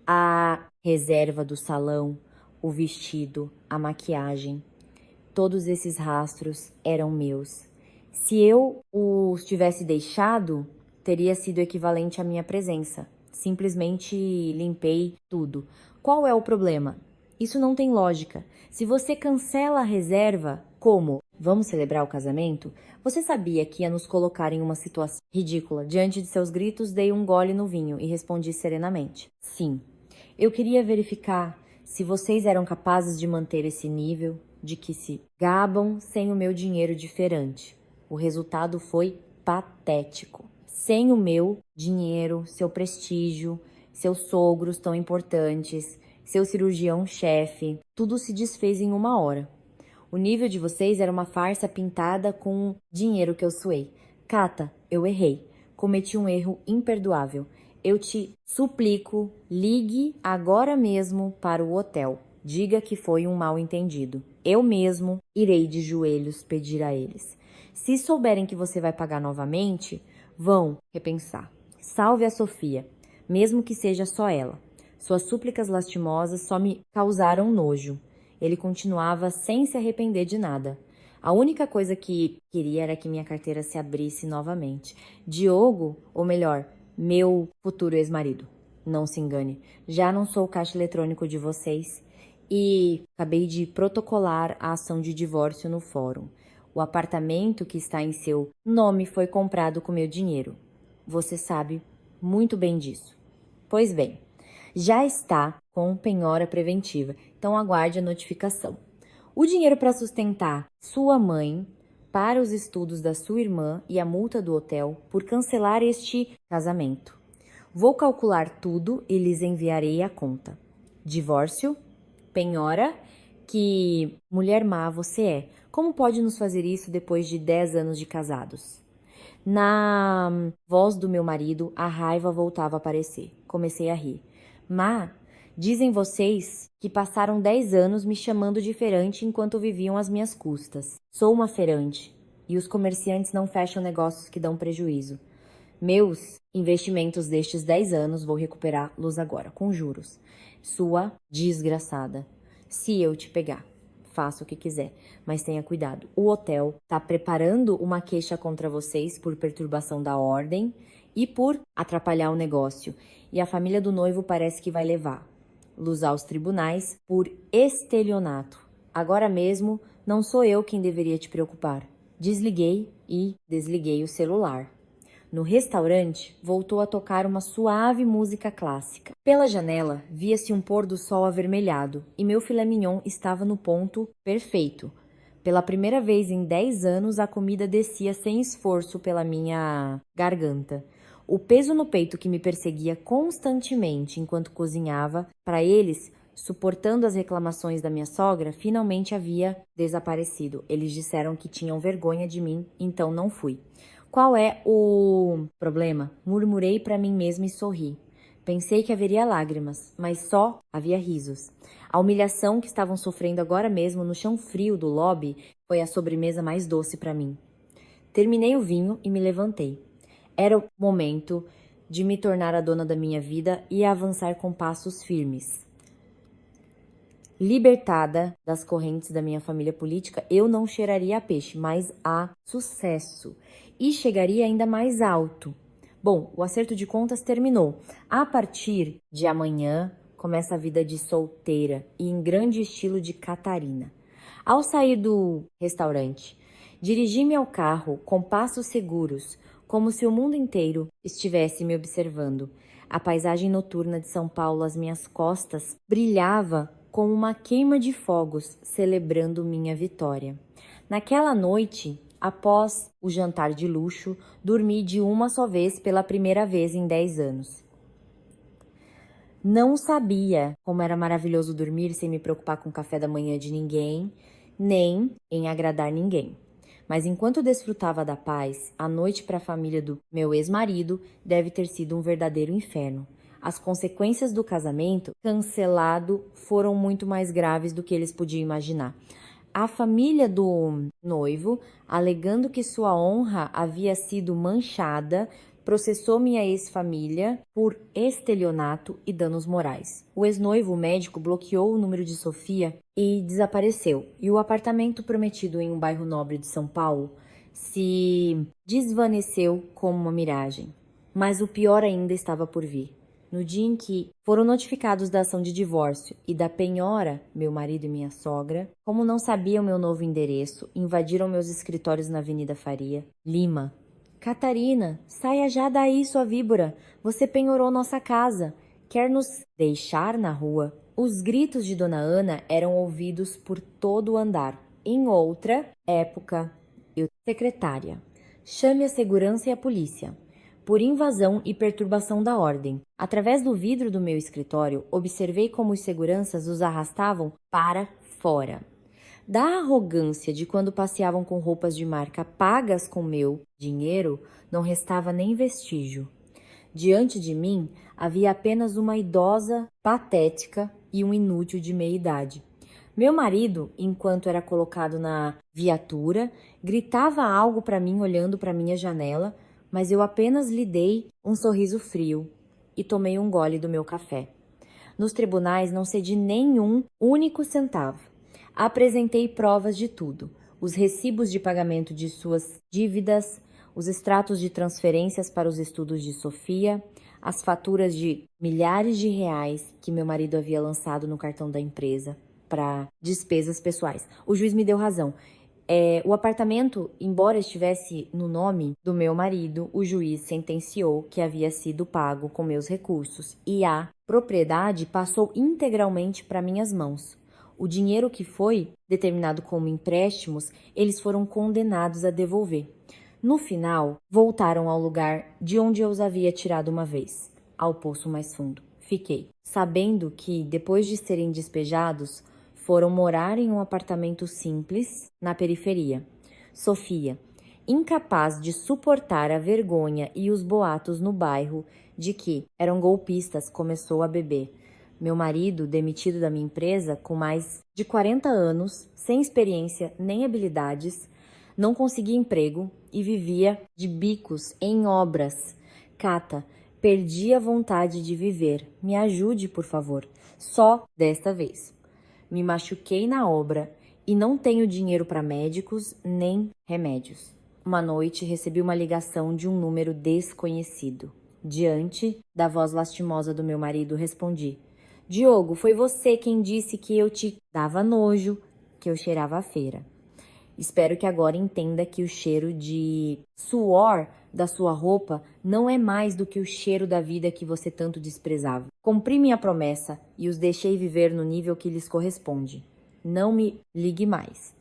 A reserva do salão, o vestido, a maquiagem. Todos esses rastros eram meus. Se eu os tivesse deixado, teria sido equivalente à minha presença. Simplesmente limpei tudo. Qual é o problema? Isso não tem lógica. Se você cancela a reserva, como? Vamos celebrar o casamento? Você sabia que ia nos colocar em uma situação ridícula. Diante de seus gritos, dei um gole no vinho e respondi serenamente. Sim, Eu queria verificar se vocês eram capazes de manter esse nível, de que se gabam sem o meu dinheiro diferente. O resultado foi patético. Sem o meu dinheiro, seu prestígio, seus sogros tão importantes, seu cirurgião-chefe, tudo se desfez em uma hora. O nível de vocês era uma farsa pintada com dinheiro que eu suei. Cata, eu errei. Cometi um erro imperdoável. Eu te suplico, ligue agora mesmo para o hotel. Diga que foi um mal-entendido. Eu mesmo irei de joelhos pedir a eles. Se souberem que você vai pagar novamente, vão repensar. Salve a Sofia, mesmo que seja só ela. Suas súplicas lastimosas só me causaram nojo. Ele continuava sem se arrepender de nada. A única coisa que queria era que minha carteira se abrisse novamente. Diogo, ou melhor, meu futuro ex-marido. Não se engane, já não sou o caixa eletrônico de vocês e acabei de protocolar a ação de divórcio no fórum. O apartamento que está em seu nome foi comprado com meu dinheiro. Você sabe muito bem disso. Pois bem, já está com penhora preventiva, então aguarde a notificação. O dinheiro para sustentar sua mãe, para os estudos da sua irmã e a multa do hotel por cancelar este casamento. Vou calcular tudo e lhes enviarei a conta. Divórcio, penhora, que mulher má você é. Como pode nos fazer isso depois de 10 anos de casados? Na voz do meu marido, a raiva voltava a aparecer. Comecei a rir. Má, dizem vocês que passaram 10 anos me chamando de feirante enquanto viviam às minhas custas. Sou uma feirante e os comerciantes não fecham negócios que dão prejuízo. Meus investimentos destes 10 anos vou recuperá-los agora, com juros. Sua desgraçada. Se eu te pegar, faça o que quiser, mas tenha cuidado. O hotel está preparando uma queixa contra vocês por perturbação da ordem e por atrapalhar o negócio. E a família do noivo parece que vai levá-los aos tribunais por estelionato. Agora mesmo, não sou eu quem deveria te preocupar. Desliguei e desliguei o celular. No restaurante, voltou a tocar uma suave música clássica. Pela janela, via-se um pôr do sol avermelhado e meu filé mignon estava no ponto perfeito. Pela primeira vez em 10 anos, a comida descia sem esforço pela minha garganta. O peso no peito que me perseguia constantemente enquanto cozinhava, para eles, suportando as reclamações da minha sogra, finalmente havia desaparecido. Eles disseram que tinham vergonha de mim, então não fui. Qual é o problema? Murmurei para mim mesma e sorri. Pensei que haveria lágrimas, mas só havia risos. A humilhação que estavam sofrendo agora mesmo no chão frio do lobby foi a sobremesa mais doce para mim. Terminei o vinho e me levantei. Era o momento de me tornar a dona da minha vida e avançar com passos firmes. Libertada das correntes da minha família política, eu não cheiraria a peixe, mas a sucesso. E chegaria ainda mais alto. Bom, o acerto de contas terminou. A partir de amanhã, começa a vida de solteira e em grande estilo de Catarina. Ao sair do restaurante, dirigi-me ao carro com passos seguros, como se o mundo inteiro estivesse me observando. A paisagem noturna de São Paulo às minhas costas brilhava como uma queima de fogos, celebrando minha vitória. Naquela noite, após o jantar de luxo, dormi de uma só vez pela primeira vez em 10 anos. Não sabia como era maravilhoso dormir sem me preocupar com o café da manhã de ninguém, nem em agradar ninguém. Mas enquanto desfrutava da paz, a noite para a família do meu ex-marido deve ter sido um verdadeiro inferno. As consequências do casamento cancelado foram muito mais graves do que eles podiam imaginar. A família do noivo, alegando que sua honra havia sido manchada, processou minha ex-família por estelionato e danos morais. O ex-noivo médico bloqueou o número de Sofia e desapareceu. E o apartamento prometido em um bairro nobre de São Paulo se desvaneceu como uma miragem. Mas o pior ainda estava por vir. No dia em que foram notificados da ação de divórcio e da penhora, meu marido e minha sogra, como não sabiam meu novo endereço, invadiram meus escritórios na Avenida Faria, Lima. Catarina, saia já daí, sua víbora. Você penhorou nossa casa. quer nos deixar na rua. Os gritos de Dona Ana eram ouvidos por todo o andar. Em outra época, eu secretária. Chame a segurança e a polícia. Por invasão e perturbação da ordem. Através do vidro do meu escritório, observei como os seguranças os arrastavam para fora. Da arrogância de quando passeavam com roupas de marca pagas com meu dinheiro, não restava nem vestígio. Diante de mim, havia apenas uma idosa patética e um inútil de meia-idade. Meu marido, enquanto era colocado na viatura, gritava algo para mim olhando para minha janela, mas eu apenas lhe dei um sorriso frio e tomei um gole do meu café. Nos tribunais não cedi nenhum único centavo. Apresentei provas de tudo: os recibos de pagamento de suas dívidas, os extratos de transferências para os estudos de Sofia, as faturas de milhares de reais que meu marido havia lançado no cartão da empresa para despesas pessoais. O juiz me deu razão. O apartamento, embora estivesse no nome do meu marido, o juiz sentenciou que havia sido pago com meus recursos e a propriedade passou integralmente para minhas mãos. O dinheiro que foi determinado como empréstimos, eles foram condenados a devolver. No final, voltaram ao lugar de onde eu os havia tirado uma vez, ao poço mais fundo. Fiquei, sabendo que, depois de serem despejados, foram morar em um apartamento simples na periferia. Sofia, incapaz de suportar a vergonha e os boatos no bairro de que eram golpistas, começou a beber. Meu marido, demitido da minha empresa com mais de 40 anos, sem experiência nem habilidades, não conseguia emprego e vivia de bicos em obras. Cata, perdi a vontade de viver. Me ajude, por favor. Só desta vez. Me machuquei na obra e não tenho dinheiro para médicos nem remédios. Uma noite recebi uma ligação de um número desconhecido. Diante da voz lastimosa do meu marido, respondi: Diogo, foi você quem disse que eu te dava nojo, que eu cheirava a feira. Espero que agora entenda que o cheiro de suor da sua roupa não é mais do que o cheiro da vida que você tanto desprezava. Cumpri minha promessa e os deixei viver no nível que lhes corresponde. Não me ligue mais.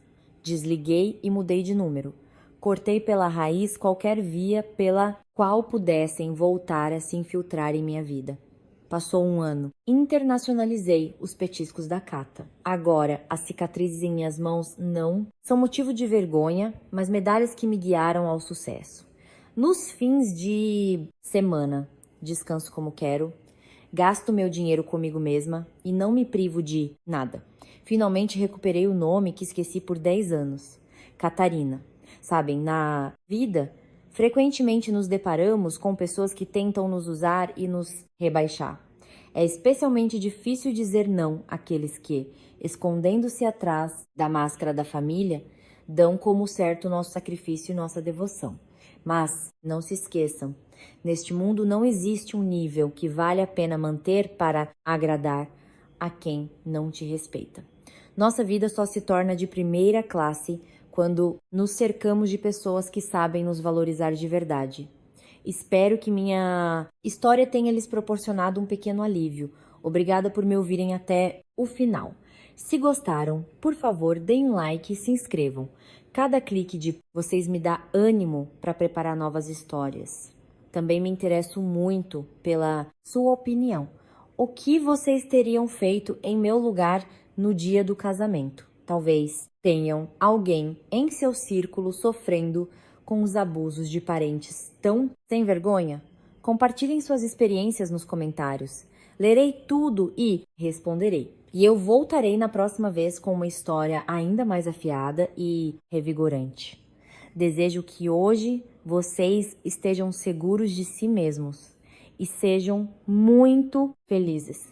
Desliguei e mudei de número. Cortei pela raiz qualquer via pela qual pudessem voltar a se infiltrar em minha vida. Passou um ano. Internacionalizei os petiscos da Cata. Agora, as cicatrizes em minhas mãos não são motivo de vergonha, mas medalhas que me guiaram ao sucesso. Nos fins de semana, descanso como quero, gasto meu dinheiro comigo mesma e não me privo de nada. Finalmente recuperei o nome que esqueci por 10 anos. Catarina. Sabem, na vida, frequentemente nos deparamos com pessoas que tentam nos usar e nos rebaixar. É especialmente difícil dizer não àqueles que, escondendo-se atrás da máscara da família, dão como certo nosso sacrifício e nossa devoção. Mas não se esqueçam, neste mundo não existe um nível que vale a pena manter para agradar a quem não te respeita. Nossa vida só se torna de primeira classe quando nos cercamos de pessoas que sabem nos valorizar de verdade. Espero que minha história tenha lhes proporcionado um pequeno alívio. Obrigada por me ouvirem até o final. Se gostaram, por favor, deem um like e se inscrevam. Cada clique de vocês me dá ânimo para preparar novas histórias. Também me interesso muito pela sua opinião. O que vocês teriam feito em meu lugar no dia do casamento? Talvez tenham alguém em seu círculo sofrendo com os abusos de parentes tão sem vergonha? Compartilhem suas experiências nos comentários. Lerei tudo e responderei. E eu voltarei na próxima vez com uma história ainda mais afiada e revigorante. Desejo que hoje vocês estejam seguros de si mesmos e sejam muito felizes.